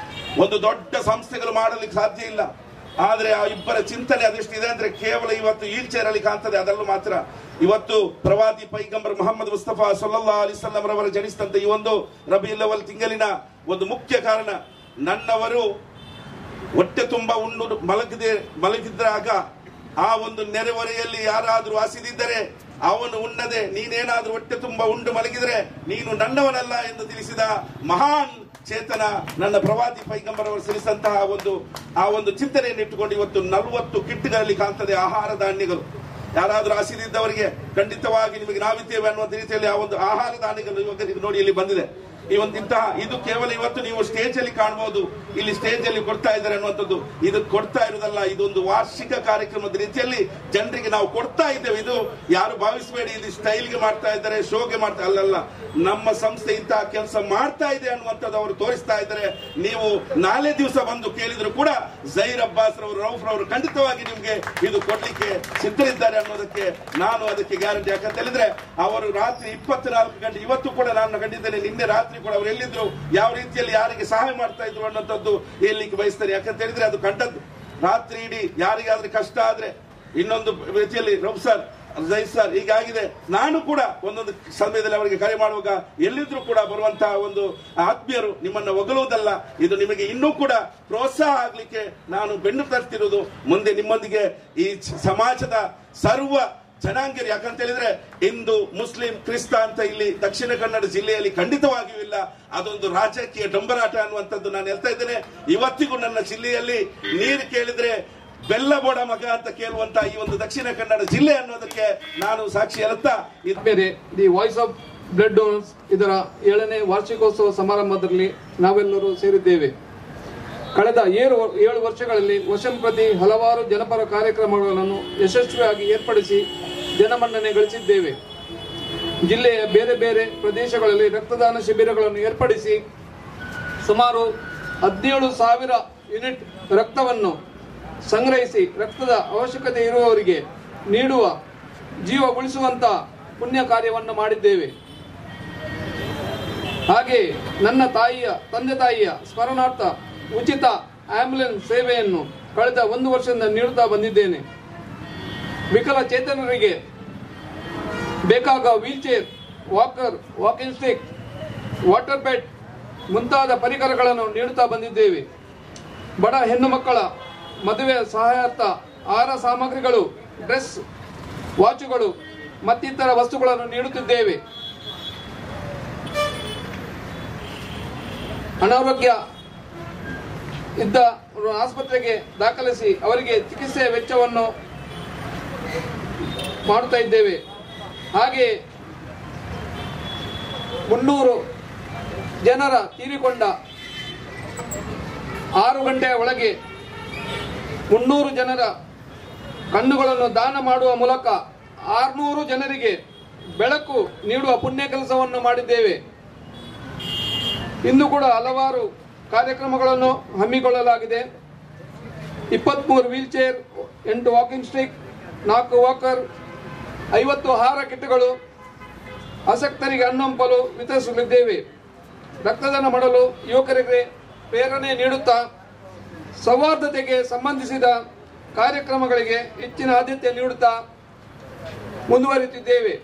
ಒಂದು ದೊಡ್ಡ ಸಂಸ್ಥೆಗಳು ಮಾಡಲಿಕ್ಕೆ ಸಾಧ್ಯ ಇಲ್ಲ. ಆದ್ರೆ ಆ ಇಬ್ಬರ ಚಿಂತನೆ ಅದೆಷ್ಟಿದೆ ಅಂದ್ರೆ ಕೇವಲ ಇವತ್ತು ವೀಲ್ ಚೇರ್ ಅಲ್ಲಿ ಕಾಣ್ತದೆ, ಅದರಲ್ಲೂ ಮಾತ್ರ ಇವತ್ತು ಪ್ರವಾದಿ ಪೈಗಂಬರ್ ಮುಹಮ್ಮದ್ ಮುಸ್ತಫಾ ಸಲ್ಲಲ್ಲಾಹು ಅಲೈಹಿ ವಸಲ್ಲಂ ರವರ ಜನಿಸಿದಂತ ಈ ಒಂದು ರಬಿಯುಲ್ ಅವ್ವಲ್ ತಿಂಗಳಿನ ಒಂದು ಮುಖ್ಯ ಕಾರಣ, ನನ್ನವರು ಹೊಟ್ಟೆ ತುಂಬಾ ಉಂಡು ಮಲಗಿದ್ರಾಗ ಆ ಒಂದು ನೆರೆಹೊರೆಯಲ್ಲಿ ಯಾರಾದ್ರೂ ಹಸಿದಿದ್ದರೆ ಅವನು ಉಣ್ಣದೆ ನೀನೇನಾದ್ರೂ ಹೊಟ್ಟೆ ತುಂಬಾ ಉಂಡು ಮಲಗಿದ್ರೆ ನೀನು ನನ್ನವನಲ್ಲ ಎಂದು ತಿಳಿಸಿದ ಮಹಾನ್ ಚೇತನ ನನ್ನ ಪ್ರವಾದಿ ಪೈಗಂಬರ್ ಅವರು ಸಲ್ಲಿಸಿದಂತಹ ಆ ಒಂದು ಚಿಂತನೆಯನ್ನು ಇಟ್ಟುಕೊಂಡು ಇವತ್ತು 40 ಕಿಟ್ಗಳಲ್ಲಿ ಕಾಣ್ತದೆ ಆಹಾರ ಧಾನ್ಯಗಳು. ಯಾರಾದ್ರೂ ಹಸಿದಿದ್ದವರಿಗೆ ಖಂಡಿತವಾಗಿ ನಿಮಗೆ ನಾವಿದ್ದೇವೆ ಅನ್ನುವಂಥ ರೀತಿಯಲ್ಲಿ ಆ ಒಂದು ಆಹಾರ ಧಾನ್ಯಗಳು ಇವಾಗ ನೋಡಿ ಇಲ್ಲಿ ಬಂದಿದೆ. ಇದು ಕೇವಲ ಇವತ್ತು ನೀವು ಸ್ಟೇಜ್ ಅಲ್ಲಿ ಕಾಣಬಹುದು, ಇಲ್ಲಿ ಸ್ಟೇಜ್ ಅಲ್ಲಿ ಕೊಡ್ತಾ ಇದ್ದಾರೆ ಅನ್ನುವಂಥದ್ದು. ಇದು ಕೊಡ್ತಾ ಇರುವುದಲ್ಲ, ಇದೊಂದು ವಾರ್ಷಿಕ ಕಾರ್ಯಕ್ರಮದ ರೀತಿಯಲ್ಲಿ ಜನರಿಗೆ ನಾವು ಕೊಡ್ತಾ ಇದ್ದೇವೆ. ಇದು ಯಾರು ಭಾವಿಸಬೇಡಿ ಇದು ಸ್ಟೈಲ್ಗೆ ಮಾಡ್ತಾ ಇದ್ದಾರೆ, ಶೋಗೆ ಮಾಡ್ತಾ ಅಲ್ಲಲ್ಲ. ನಮ್ಮ ಸಂಸ್ಥೆ ಇಂತಹ ಕೆಲಸ ಮಾಡ್ತಾ ಇದೆ ಅನ್ನುವಂಥದ್ದು ಅವರು ತೋರಿಸ್ತಾ ಇದ್ದಾರೆ. ನೀವು ನಾಳೆ ದಿವಸ ಬಂದು ಕೇಳಿದ್ರು ಕೂಡ ಜೈರ್ ಅಬ್ಬಾಸ್ ರವರು, ರೌಫ್ ರವರು ಖಂಡಿತವಾಗಿ ನಿಮ್ಗೆ ಇದು ಕೊಡ್ಲಿಕ್ಕೆ ಸಿದ್ಧರಿದ್ದಾರೆ ಅನ್ನೋದಕ್ಕೆ ನಾನು ಅದಕ್ಕೆ ಗ್ಯಾರಂಟಿ. ಯಾಕಂತ ಹೇಳಿದ್ರೆ ಅವರು ರಾತ್ರಿ 24 ಗಂಟೆ ಇವತ್ತು ಕೂಡ ನಾನು ಕಂಡಿದ್ದೇನೆ, ನಿನ್ನೆ ರಾತ್ರಿ ಕೂಡ ಅವರು ಎಲ್ಲಿದ್ರು, ಯಾವ ರೀತಿಯಲ್ಲಿ ಯಾರಿಗೆ ಸಹಾಯ ಮಾಡ್ತಾ ಇದ್ರು ಅನ್ನೋಂಥದ್ದು ಹೇಳಲಿಕ್ಕೆ ಬಯಸ್ತಾರೆ. ಯಾಕಂತ ಹೇಳಿದ್ರೆ ಅದು ಕಂಡದ್ದು. ರಾತ್ರಿ ಇಡೀ ಯಾರಿಗಾದ್ರೆ ಕಷ್ಟ ಆದ್ರೆ ಇನ್ನೊಂದು ರೀತಿಯಲ್ಲಿ ರೌಫ್ ಸರ್, ಜೈರ್ ಸರ್ ಹೀಗಾಗಿದೆ. ನಾನು ಕೂಡ ಒಂದೊಂದು ಸಮಯದಲ್ಲಿ ಅವರಿಗೆ ಕರೆ ಮಾಡುವಾಗ ಎಲ್ಲಿದ್ರು ಕೂಡ ಬರುವಂತಹ ಒಂದು ಆತ್ಮೀಯರು ನಿಮ್ಮನ್ನ ಹೊಗಳುವುದಲ್ಲ, ಇದು ನಿಮಗೆ ಇನ್ನೂ ಕೂಡ ಪ್ರೋತ್ಸಾಹ ಆಗ್ಲಿಕ್ಕೆ ನಾನು ಬೆನ್ನು ತರ್ತಿರುವುದು. ಮುಂದೆ ನಿಮ್ಮೊಂದಿಗೆ ಈ ಸಮಾಜದ ಸರ್ವ ಜನಾಂಗರು, ಯಾಕಂತ ಹೇಳಿದ್ರೆ ಹಿಂದೂ, ಮುಸ್ಲಿಂ, ಕ್ರಿಸ್ತ ಅಂತ ಇಲ್ಲಿ ದಕ್ಷಿಣ ಕನ್ನಡ ಜಿಲ್ಲೆಯಲ್ಲಿ ಖಂಡಿತವಾಗಿಯೂ ಇಲ್ಲ. ಅದೊಂದು ರಾಜಕೀಯ ಡಂಬರಾಟ ಅನ್ನುವಂಥದ್ದು ನಾನು ಹೇಳ್ತಾ ಇದ್ದೇನೆ. ಇವತ್ತಿಗೂ ನನ್ನ ಜಿಲ್ಲೆಯಲ್ಲಿ ನೀರು ಕೇಳಿದ್ರೆ ಬೆಲ್ಲ ಬೋಡ ಮಗ ಅಂತ ಕೇಳುವಂತ ಈ ಒಂದು ದಕ್ಷಿಣ ಕನ್ನಡ ಜಿಲ್ಲೆ ಅನ್ನೋದಕ್ಕೆ ನಾನು ಸಾಕ್ಷಿ ಹೇಳುತ್ತಾ ಬೇರೆ the voice of blood donors ಇದರ 7ನೇ ವಾರ್ಷಿಕೋತ್ಸವ ಸಮಾರಂಭದಲ್ಲಿ ನಾವೆಲ್ಲರೂ ಸೇರಿದ್ದೇವೆ. ಕಳೆದ 7 ವರ್ಷಗಳಲ್ಲಿ ವರ್ಷಂಪ್ರತಿ ಹಲವಾರು ಜನಪರ ಕಾರ್ಯಕ್ರಮಗಳನ್ನು ಯಶಸ್ವಿಯಾಗಿ ಏರ್ಪಡಿಸಿ ಜನಮನ್ನಣೆ ಗಳಿಸಿದ್ದೇವೆ. ಜಿಲ್ಲೆಯ ಬೇರೆ ಬೇರೆ ಪ್ರದೇಶಗಳಲ್ಲಿ ರಕ್ತದಾನ ಶಿಬಿರಗಳನ್ನು ಏರ್ಪಡಿಸಿ ಸುಮಾರು 17,000 ಯೂನಿಟ್ ರಕ್ತವನ್ನು ಸಂಗ್ರಹಿಸಿ ರಕ್ತದ ಅವಶ್ಯಕತೆ ಇರುವವರಿಗೆ ನೀಡುವ, ಜೀವ ಉಳಿಸುವಂತ ಪುಣ್ಯ ಕಾರ್ಯವನ್ನು ಮಾಡಿದ್ದೇವೆ. ಹಾಗೆ ನನ್ನ ತಂದೆ ತಾಯಿಯ ಸ್ಮರಣಾರ್ಥ ಉಚಿತ ಆಂಬ್ಯುಲೆನ್ಸ್ ಸೇವೆಯನ್ನು ಕಳೆದ 1 ವರ್ಷದಿಂದ ನೀಡುತ್ತಾ ಬಂದಿದ್ದೇನೆ. ವಿಕಲಚೇತನರಿಗೆ ಬೇಕಾದ wheel chair, walker, walking stick, water bed ಮುಂತಾದ ಪರಿಕರಗಳನ್ನು ನೀಡುತ್ತಾ ಬಂದಿದ್ದೇವೆ. ಬಡ ಹೆಣ್ಣು ಮಕ್ಕಳ ಮದುವೆ ಸಹಾಯಾರ್ಥ ಆಹಾರ ಸಾಮಗ್ರಿಗಳು, ಡ್ರೆಸ್, ವಾಚುಗಳು ಮತ್ತಿತರ ವಸ್ತುಗಳನ್ನು ನೀಡುತ್ತಿದ್ದೇವೆ. ಅನಾರೋಗ್ಯ ಇದ್ದ ಆಸ್ಪತ್ರೆಗೆ ದಾಖಲಿಸಿ ಅವರಿಗೆ ಚಿಕಿತ್ಸೆ ವೆಚ್ಚವನ್ನು ಮಾಡುತ್ತಾ ಇದ್ದೇವೆ. ಹಾಗೆ 300 ಜನರ ತೀರಿಕೊಂಡ 6 ಗಂಟೆಯ ಒಳಗೆ 300 ಜನರ ಕಣ್ಣುಗಳನ್ನು ದಾನ ಮಾಡುವ ಮೂಲಕ 600 ಜನರಿಗೆ ಬೆಳಕು ನೀಡುವ ಪುಣ್ಯ ಕೆಲಸವನ್ನು ಮಾಡಿದ್ದೇವೆ. ಇಂದು ಕೂಡ ಹಲವಾರು ಕಾರ್ಯಕ್ರಮಗಳನ್ನು ಹಮ್ಮಿಕೊಳ್ಳಲಾಗಿದೆ. 23 wheel chair, 8 walking stick, 4 walker, 50 ಆಹಾರ ಕಿಟ್ಗಳು ಆಸಕ್ತರಿಗೆ ಹಣ್ಣು ಹಂಪಲು ವಿತರಿಸಲಿದ್ದೇವೆ. ರಕ್ತದಾನ ಮಾಡಲು ಯುವಕರಿಗೆ ಪ್ರೇರಣೆ ನೀಡುತ್ತಾ ಸೌಹಾರ್ದತೆಗೆ ಸಂಬಂಧಿಸಿದ ಕಾರ್ಯಕ್ರಮಗಳಿಗೆ ಹೆಚ್ಚಿನ ಆದ್ಯತೆ ನೀಡುತ್ತಾ ಮುಂದುವರಿಯುತ್ತಿದ್ದೇವೆ.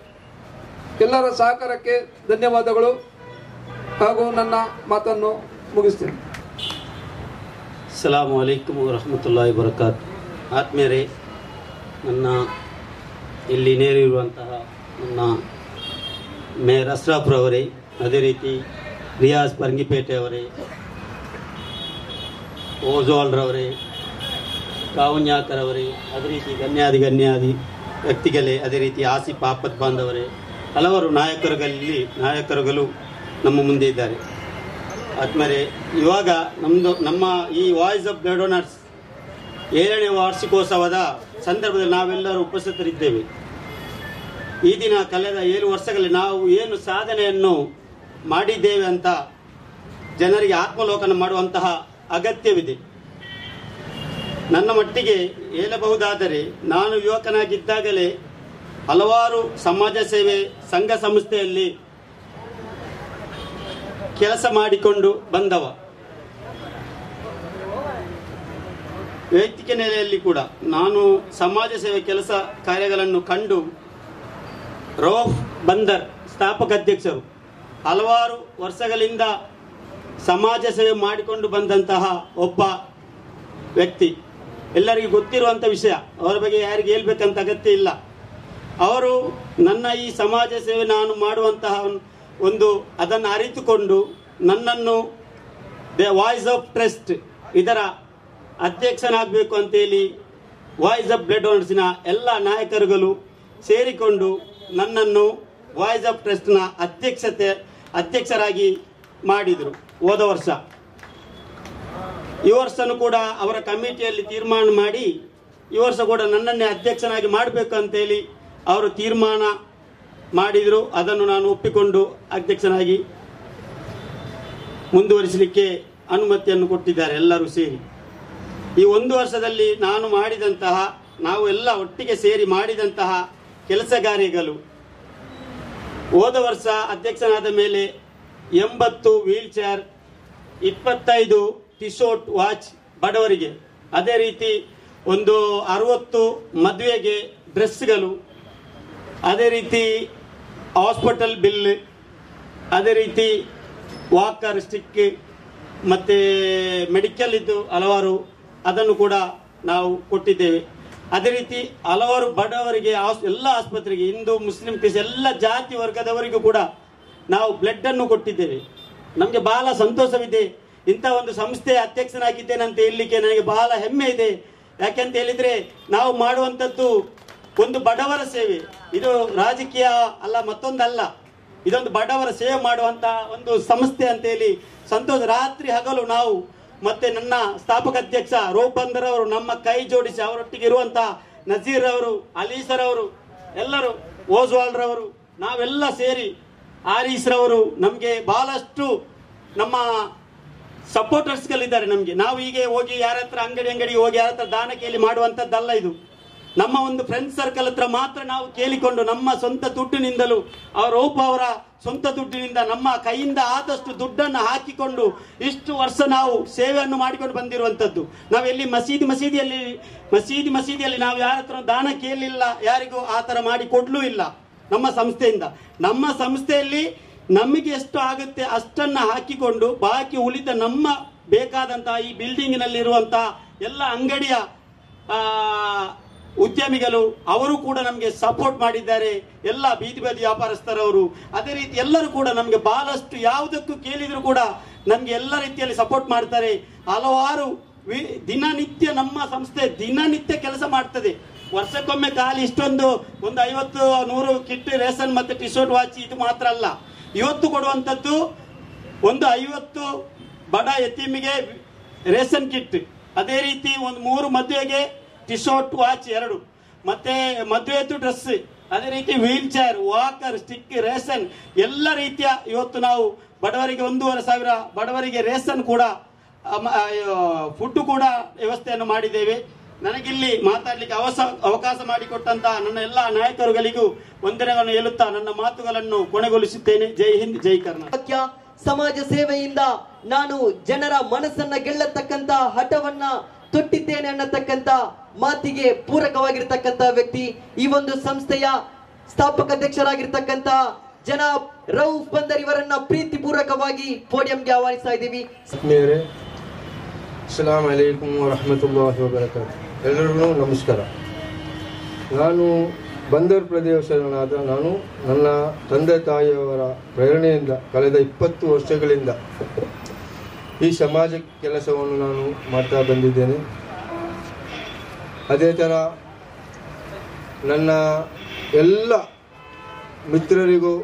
ಎಲ್ಲರ ಸಹಕಾರಕ್ಕೆ ಧನ್ಯವಾದಗಳು ಹಾಗೂ ನನ್ನ ಮಾತನ್ನು ಮುಗಿಸ್ತೇನೆ. ಅಸ್ಸಲಾಮು ಅಲೈಕುಂ ವರಹಮತುಲ್ಲಾಹಿ ವಬರಕಾತ್. ಆತ್ಮೀಯರೇ, ನನ್ನ ಇಲ್ಲಿ ನೇರಿರುವಂತಹ ನನ್ನ ಮೇಯರ್ ಅಸ್ರಾಫ್ರವರೇ, ಅದೇ ರೀತಿ ರಿಯಾಜ್ ಪರಂಗಿಪೇಟೆಯವರೇ, ಓಜೋಲ್ರವರೇ, ಕಾವುನ್ಯಾಕರವರೇ, ಅದೇ ರೀತಿ ಗಣ್ಯಾದಿ ವ್ಯಕ್ತಿಗಳೇ, ಅದೇ ರೀತಿ ಆಸಿಫ್ ಆಪತ್ ಬಾಂಧವರೇ, ಹಲವಾರು ನಾಯಕರುಗಳು ನಮ್ಮ ಮುಂದೆ ಇದ್ದಾರೆ. ಆದ್ಮೇಲೆ ಇವಾಗ ನಮ್ಮ ಈ ವಾಯ್ಸ್ ಆಫ್ ಬ್ಲಡ್ ಡೋನರ್ಸ್ 7ನೇ ವಾರ್ಷಿಕೋತ್ಸವದ ಸಂದರ್ಭದಲ್ಲಿ ನಾವೆಲ್ಲರೂ ಉಪಸ್ಥಿತರಿದ್ದೇವೆ. ಈ ದಿನ ಕಳೆದ 7 ವರ್ಷಗಳಲ್ಲಿ ನಾವು ಏನು ಸಾಧನೆಯನ್ನು ಮಾಡಿದ್ದೇವೆ ಅಂತ ಜನರಿಗೆ ಆತ್ಮಲೋಕನ ಮಾಡುವಂತಹ ಅಗತ್ಯವಿದೆ. ನನ್ನ ಮಟ್ಟಿಗೆ ಹೇಳಬಹುದಾದರೆ, ನಾನು ಯುವಕನಾಗಿದ್ದಾಗಲೇ ಹಲವಾರು ಸಮಾಜ ಸೇವೆ ಸಂಘ ಸಂಸ್ಥೆಯಲ್ಲಿ ಕೆಲಸ ಮಾಡಿಕೊಂಡು ಬಂದವ. ವೈಯಕ್ತಿಕ ನೆಲೆಯಲ್ಲಿ ಕೂಡ ನಾನು ಸಮಾಜ ಸೇವೆ ಕೆಲಸ ಕಾರ್ಯಗಳನ್ನು ಕಂಡು ರೌಫ್ ಬಂದರ್ ಸ್ಥಾಪಕ ಅಧ್ಯಕ್ಷರು, ಹಲವಾರು ವರ್ಷಗಳಿಂದ ಸಮಾಜ ಸೇವೆ ಮಾಡಿಕೊಂಡು ಬಂದಂತಹ ಒಬ್ಬ ವ್ಯಕ್ತಿ. ಎಲ್ಲರಿಗೂ ಗೊತ್ತಿರುವಂಥ ವಿಷಯ, ಅವರ ಬಗ್ಗೆ ಯಾರಿಗೆ ಹೇಳ್ಬೇಕಂತ ಅಗತ್ಯ ಇಲ್ಲ. ಅವರು ನನ್ನ ಈ ಸಮಾಜ ಸೇವೆ ನಾನು ಮಾಡುವಂತಹ ಅದನ್ನು ಅರಿತುಕೊಂಡು ನನ್ನನ್ನು ದ ವಾಯ್ಸ್ ಆಫ್ ಟ್ರಸ್ಟ್ ಇದರ ಅಧ್ಯಕ್ಷನಾಗಬೇಕು ಅಂತೇಳಿ ವಾಯ್ಸ್ ಆಫ್ ಬ್ಲಡ್ ಡೋನರ್ಸ್ನ ಎಲ್ಲ ನಾಯಕರುಗಳು ಸೇರಿಕೊಂಡು ನನ್ನನ್ನು ವಾಯ್ಸ್ ಆಫ್ ಟ್ರಸ್ಟ್ನ ಅಧ್ಯಕ್ಷರಾಗಿ ಮಾಡಿದರು ಹೋದ ವರ್ಷ. ಈ ವರ್ಷನೂ ಕೂಡ ಅವರ ಕಮಿಟಿಯಲ್ಲಿ ತೀರ್ಮಾನ ಮಾಡಿ ಈ ವರ್ಷ ಕೂಡ ನನ್ನನ್ನೇ ಅಧ್ಯಕ್ಷನಾಗಿ ಮಾಡಬೇಕು ಅಂತೇಳಿ ಅವರು ತೀರ್ಮಾನ ಮಾಡಿದರು. ಅದನ್ನು ನಾನು ಒಪ್ಪಿಕೊಂಡು ಅಧ್ಯಕ್ಷನಾಗಿ ಮುಂದುವರಿಸಲಿಕ್ಕೆ ಅನುಮತಿಯನ್ನು ಕೊಟ್ಟಿದ್ದಾರೆ ಎಲ್ಲರೂ ಸೇರಿ. ಈ 1 ವರ್ಷದಲ್ಲಿ ನಾವು ಎಲ್ಲ ಒಟ್ಟಿಗೆ ಸೇರಿ ಮಾಡಿದಂತಹ ಕೆಲಸ ಕಾರ್ಯಗಳು, ಹೋದ ವರ್ಷ ಅಧ್ಯಕ್ಷನಾದ ಮೇಲೆ 80 ವೀಲ್ ಚೇರ್, 25 ಟಿ-ಶರ್ಟ್ ವಾಚ್ ಬಡವರಿಗೆ, ಅದೇ ರೀತಿ 60 ಮದುವೆಗೆ ಡ್ರೆಸ್ಗಳು, ಅದೇ ರೀತಿ ಹಾಸ್ಪಿಟಲ್ ಬಿಲ್, ಅದೇ ರೀತಿ ವಾಕರ್ ಸ್ಟಿಕ್ ಮತ್ತು ಮೆಡಿಕಲ್ ಇದ್ದು ಹಲವಾರು ಅದನ್ನು ಕೂಡ ನಾವು ಕೊಟ್ಟಿದ್ದೇವೆ. ಅದೇ ರೀತಿ ಹಲವಾರು ಬಡವರಿಗೆ ಎಲ್ಲ ಆಸ್ಪತ್ರೆಗೆ, ಹಿಂದೂ ಮುಸ್ಲಿಂ ಕ್ರಿಶ್ಚಿಯನ್ ಎಲ್ಲ ಜಾತಿ ವರ್ಗದವರಿಗೂ ಕೂಡ ನಾವು ಬ್ಲಡ್ಡನ್ನು ಕೊಟ್ಟಿದ್ದೇವೆ. ನಮಗೆ ಬಹಳ ಸಂತೋಷವಿದೆ. ಇಂಥ ಒಂದು ಸಂಸ್ಥೆಯ ಅಧ್ಯಕ್ಷನಾಗಿದ್ದೇನೆ ಅಂತ ಹೇಳಲಿಕ್ಕೆ ನನಗೆ ಬಹಳ ಹೆಮ್ಮೆ ಇದೆ. ಯಾಕೆಂತ ಹೇಳಿದರೆ ನಾವು ಮಾಡುವಂಥದ್ದು ಒಂದು ಬಡವರ ಸೇವೆ. ಇದು ರಾಜಕೀಯ ಅಲ್ಲ, ಮತ್ತೊಂದಲ್ಲ. ಇದೊಂದು ಬಡವರ ಸೇವೆ ಮಾಡುವಂಥ ಒಂದು ಸಂಸ್ಥೆ ಅಂತೇಳಿ ಸಂತೋಷ. ರಾತ್ರಿ ಹಗಲು ನಾವು ಮತ್ತೆ ನನ್ನ ಸ್ಥಾಪಕ ಅಧ್ಯಕ್ಷ ರೌಫ್ ಬಂದರ್ ಅವರು ನಮ್ಮ ಕೈ ಜೋಡಿಸಿ ಅವರೊಟ್ಟಿಗೆ ಇರುವಂಥ ನಜೀರ್ ಅವರು, ಅಲೀಸರ್ ಅವರು, ಎಲ್ಲರೂ, ಓಜ್ವಾಲ್ರವರು, ನಾವೆಲ್ಲ ಸೇರಿ ಆರೀಸ್ರವರು ನಮಗೆ ಬಹಳಷ್ಟು ನಮ್ಮ ಸಪೋರ್ಟರ್ಸ್ಗಳಿದ್ದಾರೆ ನಮಗೆ. ನಾವು ಹೀಗೆ ಹೋಗಿ ಯಾರ ಹತ್ರ ಅಂಗಡಿಗೆ ಹೋಗಿ ಯಾರ ಹತ್ರ ದಾನ ಕೇಳಿ ಮಾಡುವಂಥದ್ದಲ್ಲ. ಇದು ನಮ್ಮ ಒಂದು ಫ್ರೆಂಡ್ ಸರ್ಕಲ್ ಹತ್ರ ಮಾತ್ರ ನಾವು ಕೇಳಿಕೊಂಡು ನಮ್ಮ ಸ್ವಂತ ದುಡ್ಡಿನಿಂದಲೂ ಅವರ ಸ್ವಂತ ದುಡ್ಡಿನಿಂದ ನಮ್ಮ ಕೈಯಿಂದ ಆದಷ್ಟು ದುಡ್ಡನ್ನು ಹಾಕಿಕೊಂಡು ಇಷ್ಟು ವರ್ಷ ನಾವು ಸೇವೆಯನ್ನು ಮಾಡಿಕೊಂಡು ಬಂದಿರುವಂಥದ್ದು. ನಾವೆಲ್ಲಿ ಮಸೀದಿಯಲ್ಲಿ ನಾವು ಯಾರ ಹತ್ರ ದಾನ ಕೇಳಲಿಲ್ಲ, ಯಾರಿಗೂ ಆ ಥರ ಮಾಡಿ ಕೊಡ್ಲೂ ಇಲ್ಲ. ನಮ್ಮ ಸಂಸ್ಥೆಯಲ್ಲಿ ನಮಗೆ ಎಷ್ಟು ಆಗುತ್ತೆ ಅಷ್ಟನ್ನು ಹಾಕಿಕೊಂಡು ಬಾಕಿ ಉಳಿದ ನಮ್ಮ ಬೇಕಾದಂತಹ ಈ ಬಿಲ್ಡಿಂಗಿನಲ್ಲಿರುವಂತಹ ಎಲ್ಲ ಅಂಗಡಿಯ ಉದ್ಯಮಿಗಳು ಅವರು ಕೂಡ ನಮಗೆ ಸಪೋರ್ಟ್ ಮಾಡಿದ್ದಾರೆ. ಎಲ್ಲ ಬೀದಿ ವ್ಯಾಪಾರಸ್ಥರವರು, ಅದೇ ರೀತಿ ಎಲ್ಲರೂ ಕೂಡ ನಮಗೆ ಬಹಳಷ್ಟು ಯಾವುದಕ್ಕೂ ಕೇಳಿದ್ರು ಕೂಡ ನಮಗೆ ಎಲ್ಲ ರೀತಿಯಲ್ಲಿ ಸಪೋರ್ಟ್ ಮಾಡ್ತಾರೆ. ಹಲವಾರು ದಿನನಿತ್ಯ ನಮ್ಮ ಸಂಸ್ಥೆ ದಿನನಿತ್ಯ ಕೆಲಸ ಮಾಡ್ತದೆ. ವರ್ಷಕ್ಕೊಮ್ಮೆ ಖಾಲಿ ಇಷ್ಟೊಂದು 50-100 ಕಿಟ್ ರೇಷನ್ ಮತ್ತೆ ಟಿ-ಶರ್ಟ್ ವಾಚ್ ಇದು ಮಾತ್ರ ಅಲ್ಲ. ಇವತ್ತು ಕೊಡುವಂಥದ್ದು 50 ಬಡ ಯತೀಮಿಗೆ ರೇಷನ್ ಕಿಟ್, ಅದೇ ರೀತಿ 3 ಮದುವೆಗೆ ಟಿ-ಶರ್ಟ್ ವಾಚ್ 2, ಮತ್ತೆ ಮದುವೆದ್ದು ಡ್ರೆಸ್, ಅದೇ ರೀತಿ wheel chair, walker stick, ration ಎಲ್ಲ ರೀತಿಯ ಇವತ್ತು ನಾವು ಬಡವರಿಗೆ 1,500 ಬಡವರಿಗೆ ರೇಷನ್ ಕೂಡ ಫುಡ್ ಕೂಡ ವ್ಯವಸ್ಥೆಯನ್ನು ಮಾಡಿದ್ದೇವೆ. ನನಗಿಲ್ಲಿ ಮಾತಾಡಲಿಕ್ಕೆ ಅವಕಾಶ ಮಾಡಿಕೊಟ್ಟಂತಹ ನನ್ನ ಎಲ್ಲ ನಾಯಕರುಗಳಿಗೂ ವಂದನೆಗಳನ್ನು ಹೇಳುತ್ತಾ ನನ್ನ ಮಾತುಗಳನ್ನು ಕೊನೆಗೊಳಿಸುತ್ತೇನೆ. ಜೈ ಹಿಂದ್, ಜೈ ಕರ್ನಾಟಕ. ಸಮಾಜ ಸೇವೆಯಿಂದ ನಾನು ಜನರ ಮನಸ್ಸನ್ನ ಗೆಲ್ಲತಕ್ಕಂತ ಹಠವನ್ನ ತೊಟ್ಟಿದ್ದೇನೆ ಅನ್ನತಕ್ಕಂತ ಮಾತಿಗೆ ಪೂರಕವಾಗಿರ್ತಕ್ಕಂತ ವ್ಯಕ್ತಿ ಈ ಒಂದು ಸಂಸ್ಥೆಯ ಸ್ಥಾಪಕ ಅಧ್ಯಕ್ಷರಾಗಿರ್ತಕ್ಕಂತ ಜನಾಬ್ ರೌಫ್ ಬಂದರ್ ಇವರನ್ನ ಪ್ರೀತಿ ಪೂರ್ವಕವಾಗಿ ಪೋಡಿಯಂಗೆ ಆಹ್ವಾನಿಸ್ತಾ ಇದ್ದೀವಿ. ಅಸ್ಸಲಾಮು ಅಲೈಕುಂ ವರಹಮತುಲ್ಲಾಹಿ ವಬರಕಾತು. ಎಲ್ಲರಿಗೂ ನಮಸ್ಕಾರ. ನಾನು ಬಂದರ್ ಪ್ರದೇಶನಾದ ನಾನು ನನ್ನ ತಂದೆ ತಾಯಿಯವರ ಪ್ರೇರಣೆಯಿಂದ ಕಳೆದ 20 ವರ್ಷಗಳಿಂದ ಈ ಸಮಾಜ ಕೆಲಸವನ್ನು ನಾನು ಮಾಡ್ತಾ ಬಂದಿದ್ದೇನೆ. ಅದೇ ಥರ ನನ್ನ ಎಲ್ಲ ಮಿತ್ರರಿಗೂ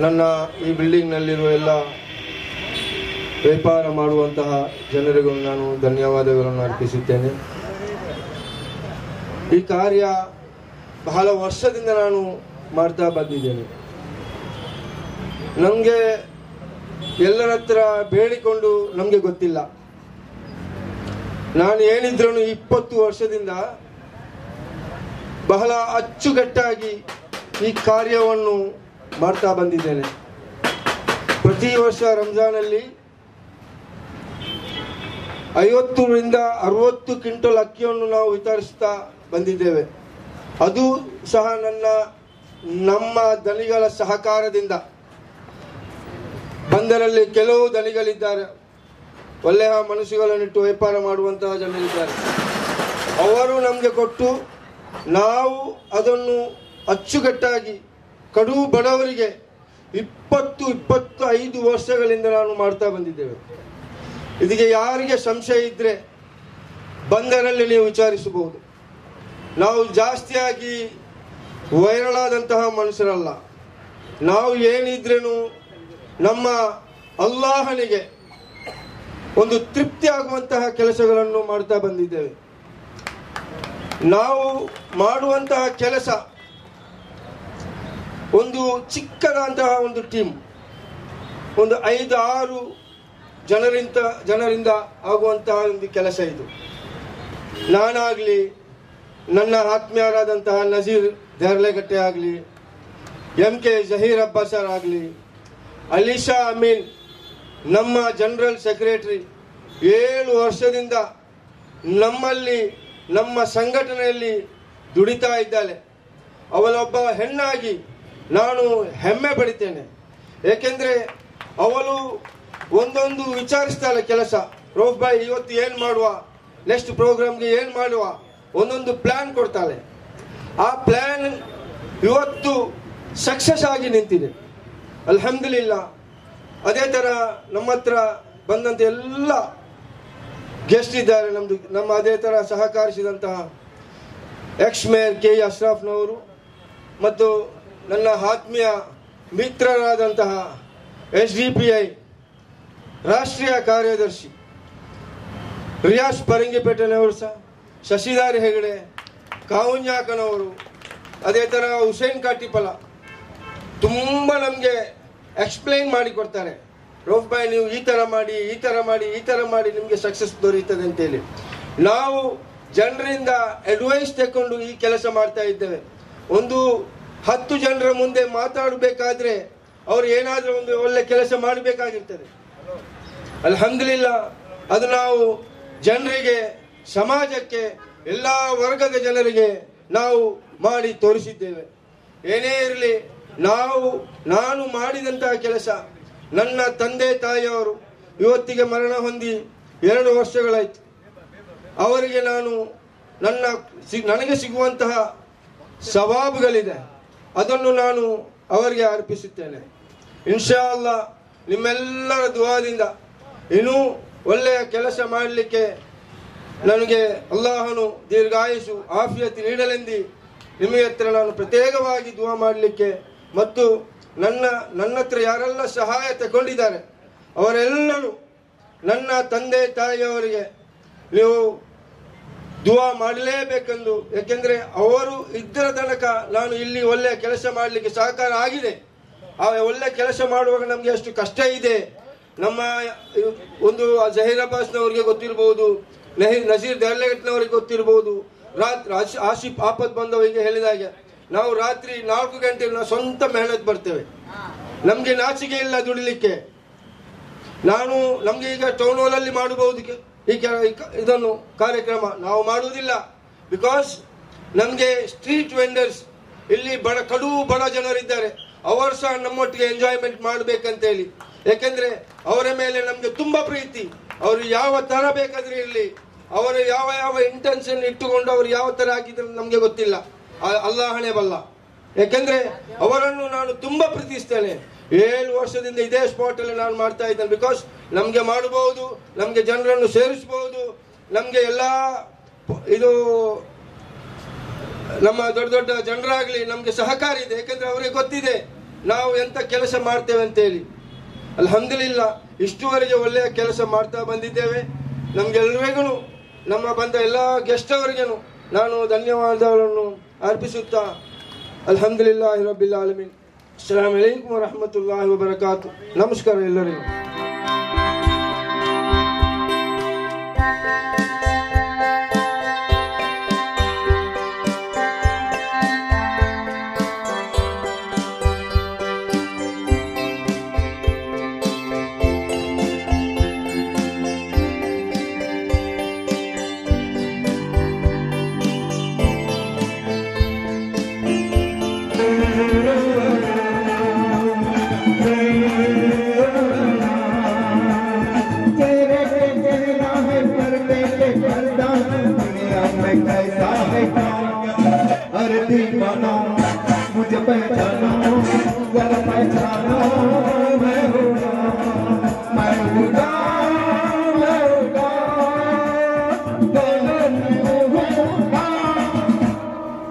ನನ್ನ ಈ ಬಿಲ್ಡಿಂಗ್ನಲ್ಲಿರುವ ಎಲ್ಲ ವ್ಯಾಪಾರ ಮಾಡುವಂತಹ ಜನರಿಗೂ ನಾನು ಧನ್ಯವಾದಗಳನ್ನು ಅರ್ಪಿಸುತ್ತೇನೆ. ಈ ಕಾರ್ಯ ಬಹಳ ವರ್ಷದಿಂದ ನಾನು ಮಾಡ್ತಾ ಬಂದಿದ್ದೇನೆ. ನಮಗೆ ಎಲ್ಲರ ಹತ್ರ ಬೇಡಿಕೊಂಡು ನಮಗೆ ಗೊತ್ತಿಲ್ಲ. ನಾನು ಏನಿದ್ರೂ 20 ವರ್ಷದಿಂದ ಬಹಳ ಅಚ್ಚುಕಟ್ಟಾಗಿ ಈ ಕಾರ್ಯವನ್ನು ಮಾಡ್ತಾ ಬಂದಿದ್ದೇನೆ. ಪ್ರತಿ ವರ್ಷ ರಂಜಾನಲ್ಲಿ 50ರಿಂದ 60 ಕ್ವಿಂಟಲ್ ಅಕ್ಕಿಯನ್ನು ನಾವು ವಿತರಿಸ್ತಾ ಬಂದಿದ್ದೇವೆ. ಅದು ಸಹ ನಮ್ಮ ದನಿಗಳ ಸಹಕಾರದಿಂದ. ಬಂದರಲ್ಲಿ ಕೆಲವು ದನಿಗಳಿದ್ದಾರೆ, ಒಳ್ಳೆಯ ಮನಸ್ಸುಗಳನ್ನಿಟ್ಟು ವ್ಯಾಪಾರ ಮಾಡುವಂತಹ ಜನರಿದ್ದಾರೆ. ಅವರು ನಮಗೆ ಕೊಟ್ಟು ನಾವು ಅದನ್ನು ಅಚ್ಚುಕಟ್ಟಾಗಿ ಕಡು ಬಡವರಿಗೆ 20-25 ವರ್ಷಗಳಿಂದ ನಾನು ಮಾಡ್ತಾ ಬಂದಿದ್ದೇವೆ. ಇದಕ್ಕೆ ಯಾರಿಗೆ ಸಂಶಯ ಇದ್ದರೆ ಬಂದರಲ್ಲಿ ನೀವು ವಿಚಾರಿಸಬಹುದು. ನಾವು ಜಾಸ್ತಿಯಾಗಿ ವೈರಲಾದಂತಹ ಮನುಷ್ಯರಲ್ಲ. ನಾವು ಏನಿದ್ರೇನು ನಮ್ಮ ಅಲ್ಲಾಹನಿಗೆ ಒಂದು ತೃಪ್ತಿ ಆಗುವಂತಹ ಕೆಲಸಗಳನ್ನು ಮಾಡ್ತಾ ಬಂದಿದ್ದೇವೆ. ನಾವು ಮಾಡುವಂತಹ ಕೆಲಸ ಒಂದು ಚಿಕ್ಕದಂತಹ ಒಂದು ಟೀಮ್, ಒಂದು 5-6 ಜನರಿಂದ ಆಗುವಂತಹ ಒಂದು ಕೆಲಸ ಇದು. ನಾನಾಗಲಿ, ನನ್ನ ಆತ್ಮೀಯರಾದಂತಹ ನಜೀರ್ ದೇರ್ಲೆಗಟ್ಟೆ ಆಗಲಿ, MK ಜಹೀರ್ ಅಬ್ಬಾಸ್ ಸರ್ ಆಗಲಿ, ಅಲಿಶಾ ಅಮೀನ್ ನಮ್ಮ ಜನರಲ್ ಸೆಕ್ರೆಟರಿ 7 ವರ್ಷದಿಂದ ನಮ್ಮಲ್ಲಿ ನಮ್ಮ ಸಂಘಟನೆಯಲ್ಲಿ ದುಡಿತಾ ಇದ್ದಾಳೆ. ಅವಳೊಬ್ಬ ಹೆಣ್ಣಾಗಿ ನಾನು ಹೆಮ್ಮೆ ಪಡಿತೇನೆ. ಏಕೆಂದರೆ ಅವಳು ಒಂದೊಂದು ವಿಚಾರಿಸ್ತಾಳೆ ಕೆಲಸ. ರೌಫ್ ಭಾಯ್ ಇವತ್ತು ಏನು ಮಾಡುವ, ನೆಕ್ಸ್ಟ್ ಪ್ರೋಗ್ರಾಮ್ಗೆ ಏನು ಮಾಡುವ, ಒಂದೊಂದು ಪ್ಲ್ಯಾನ್ ಕೊಡ್ತಾಳೆ. ಆ ಪ್ಲ್ಯಾನ್ ಇವತ್ತು ಸಕ್ಸಸ್ ಆಗಿ ನಿಂತಿದೆ, ಅಲ್ಹಮ್ದುಲಿಲ್ಲಾ. ಅದೇ ಥರ ನಮ್ಮ ಹತ್ರ ಬಂದಂಥ ಎಲ್ಲ ಗೆಸ್ಟ್ ಇದ್ದಾರೆ. ನಮ್ಮ ಅದೇ ಥರ ಸಹಕರಿಸಿದಂತಹ ಎಕ್ಸ್ ಮೇಯರ್ KE ಅಶ್ರಫ್ನವರು ಮತ್ತು ನನ್ನ ಆತ್ಮೀಯ ಮಿತ್ರರಾದಂತಹ SDPI ರಾಷ್ಟ್ರೀಯ ಕಾರ್ಯದರ್ಶಿ ರಿಯಾಸ್ ಪರಂಗಿಪೇಟೆನವರು ಸಹ, ಶಶಿಧಾರಿ ಹೆಗಡೆ, ಕಾವುಂಜಾಕನವರು, ಅದೇ ಥರ ಹುಸೇನ್ ಕಾಟಿಪಲ ತುಂಬ ನಮಗೆ ಎಕ್ಸ್ಪ್ಲೈನ್ ಮಾಡಿಕೊಡ್ತಾರೆ. ರೌಫ್ ಭಾಯ್ ನೀವು ಈ ಥರ ಮಾಡಿ, ಈ ಥರ ಮಾಡಿ, ಈ ಥರ ಮಾಡಿ ನಿಮಗೆ ಸಕ್ಸಸ್ ದೊರೆಯುತ್ತದೆ ಅಂತೇಳಿ. ನಾವು ಜನರಿಂದ ಅಡ್ವೈಸ್ ತಗೊಂಡು ಈ ಕೆಲಸ ಮಾಡ್ತಾ ಇದ್ದೇವೆ. ಒಂದು 10 ಜನರ ಮುಂದೆ ಮಾತಾಡಬೇಕಾದ್ರೆ ಅವರು ಏನಾದರೂ ಒಂದು ಒಳ್ಳೆ ಕೆಲಸ ಮಾಡಬೇಕಾಗಿರ್ತದೆ. ಅಲ್ಹಮ್ದುಲಿಲ್ಲಾ, ಅದು ನಾವು ಜನರಿಗೆ, ಸಮಾಜಕ್ಕೆ, ಎಲ್ಲ ವರ್ಗದ ಜನರಿಗೆ ನಾವು ಮಾಡಿ ತೋರಿಸಿದ್ದೇವೆ. ಏನೇ ಇರಲಿ, ನಾನು ಮಾಡಿದಂತಹ ಕೆಲಸ, ನನ್ನ ತಂದೆ ತಾಯಿಯವರು ಇವತ್ತಿಗೆ ಮರಣ ಹೊಂದಿ 2 ವರ್ಷಗಳಾಯಿತು. ಅವರಿಗೆ ನನಗೆ ಸಿಗುವಂತಹ ಸವಾಬುಗಳಿದೆ, ಅದನ್ನು ನಾನು ಅವರಿಗೆ ಅರ್ಪಿಸುತ್ತೇನೆ. ಇನ್ಶಾ ಅಲ್ಲಾ ನಿಮ್ಮೆಲ್ಲರ ದುಆದಿಂದ ಇನ್ನೂ ಒಳ್ಳೆಯ ಕೆಲಸ ಮಾಡಲಿಕ್ಕೆ ನನಗೆ ಅಲ್ಲಾಹನು ದೀರ್ಘಾಯುಷು ಆಫಿಯತ್ ನೀಡಲೆಂದು ನಿಮಗೆ ಹತ್ರ ನಾನು ಪ್ರತ್ಯೇಕವಾಗಿ ದುಆ ಮಾಡಲಿಕ್ಕೆ, ಮತ್ತು ನನ್ನ ಹತ್ರ ಯಾರೆಲ್ಲ ಸಹಾಯ ತಗೊಂಡಿದ್ದಾರೆ ಅವರೆಲ್ಲರೂ ನನ್ನ ತಂದೆ ತಾಯಿಯವರಿಗೆ ನೀವು ದುಆ ಮಾಡಲೇಬೇಕೆಂದು. ಯಾಕೆಂದರೆ ಅವರು ಇದ್ದರ ತನಕ ನಾನು ಇಲ್ಲಿ ಒಳ್ಳೆಯ ಕೆಲಸ ಮಾಡಲಿಕ್ಕೆ ಸಹಕಾರ ಆಗಿದೆ. ಆ ಒಳ್ಳೆಯ ಕೆಲಸ ಮಾಡುವಾಗ ನಮಗೆ ಅಷ್ಟು ಕಷ್ಟ ಇದೆ. ನಮ್ಮ ಒಂದು ಜಹೀರ್ ಅಬ್ಬಾಸ್ನವ್ರಿಗೆ ಗೊತ್ತಿರ್ಬೋದು, ನಜೀರ್ ದೇರ್ಲೆಗಟ್ನವ್ರಿಗೆ ಗೊತ್ತಿರ್ಬೋದು. ರಾತ್ರಿ ಆಸಿಫ್ ಆಪತ್ ಬಂದವರಿಗೆ ಹೇಳಿದಾಗೆ ನಾವು ರಾತ್ರಿ 4 ಗಂಟೆ ನಾವು ಸ್ವಂತ ಮೆಹನತ್ ಬರ್ತೇವೆ. ನಮಗೆ ನಾಚಿಕೆ ಇಲ್ಲ ದುಡಿಲಿಕ್ಕೆ. ನಮಗೆ ಈಗ ಟೌನ್ ಹಾಲಲ್ಲಿ ಮಾಡಬಹುದು ಇದನ್ನು ಕಾರ್ಯಕ್ರಮ, ನಾವು ಮಾಡುವುದಿಲ್ಲ. ಬಿಕಾಸ್ ನಮಗೆ ಸ್ಟ್ರೀಟ್ ವೆಂಡರ್ಸ್ ಇಲ್ಲಿ ಕಡು ಬಡ ಜನರಿದ್ದಾರೆ, ಅವರು ಸಹ ನಮ್ಮೊಟ್ಟಿಗೆ ಎಂಜಾಯ್ಮೆಂಟ್ ಮಾಡಬೇಕಂತೇಳಿ. ಯಾಕೆಂದ್ರೆ ಅವರ ಮೇಲೆ ನಮಗೆ ತುಂಬಾ ಪ್ರೀತಿ. ಅವರು ಯಾವ ತರ ಬೇಕಾದ್ರೆ ಇರಲಿ, ಅವರು ಯಾವ ಇಂಟೆನ್ಷನ್ ಇಟ್ಟುಕೊಂಡು ಅವರು ಯಾವ ತರ ಆಗಿದ್ರು ನಮಗೆ ಗೊತ್ತಿಲ್ಲ, ಅಲ್ಲಾಹ್ ಹಣೆ ಬಲ್ಲ. ಯಾಕೆಂದ್ರೆ ಅವರನ್ನು ನಾನು ತುಂಬಾ ಪ್ರೀತಿಸ್ತೇನೆ. 7 ವರ್ಷದಿಂದ ಇದೇ ಸ್ಪಾಟ್ ಅಲ್ಲಿ ನಾನು ಮಾಡ್ತಾ ಇದ್ದೇನೆ. ಬಿಕಾಸ್ ನಮ್ಗೆ ಮಾಡಬಹುದು, ನಮ್ಗೆ ಜನರನ್ನು ಸೇರಿಸಬಹುದು, ನಮ್ಗೆ ಎಲ್ಲ ಇದು ನಮ್ಮ ದೊಡ್ಡ ದೊಡ್ಡ ಜನರಾಗ್ಲಿ ನಮ್ಗೆ ಸಹಕಾರ ಇದೆ. ಯಾಕಂದ್ರೆ ಅವರಿಗೆ ಗೊತ್ತಿದೆ ನಾವು ಎಂತ ಕೆಲಸ ಮಾಡ್ತೇವೆ ಅಂತ ಹೇಳಿ. ಅಲ್ಹಮ್ದುಲಿಲ್ಲಾ ಇಷ್ಟುವರೆಗೆ ಒಳ್ಳೆಯ ಕೆಲಸ ಮಾಡ್ತಾ ಬಂದಿದ್ದೇವೆ. ನಮ್ಗೆಲ್ಲರಿಗೂ ನಮ್ಮ ಬಂದ ಎಲ್ಲ ಗೆಸ್ಟ್ ಅವರಿಗೂ ನಾನು ಧನ್ಯವಾದಗಳನ್ನು ಅರ್ಪಿಸುತ್ತಾ ಅಲ್ಹಮ್ದುಲಿಲ್ಲಾಹಿ ರಬ್ಬಿಲ್ ಆಲಮೀನ್. ಅಸ್ಸಲಾಮು ಅಲೈಕುಂ ವರಹಮತುಲ್ಲಾಹಿ ವಬರಕಾತು. ನಮಸ್ಕಾರ ಎಲ್ಲರಿಗೂ. अरे दीवाना मुझे पहचानो, जरा पहचानो।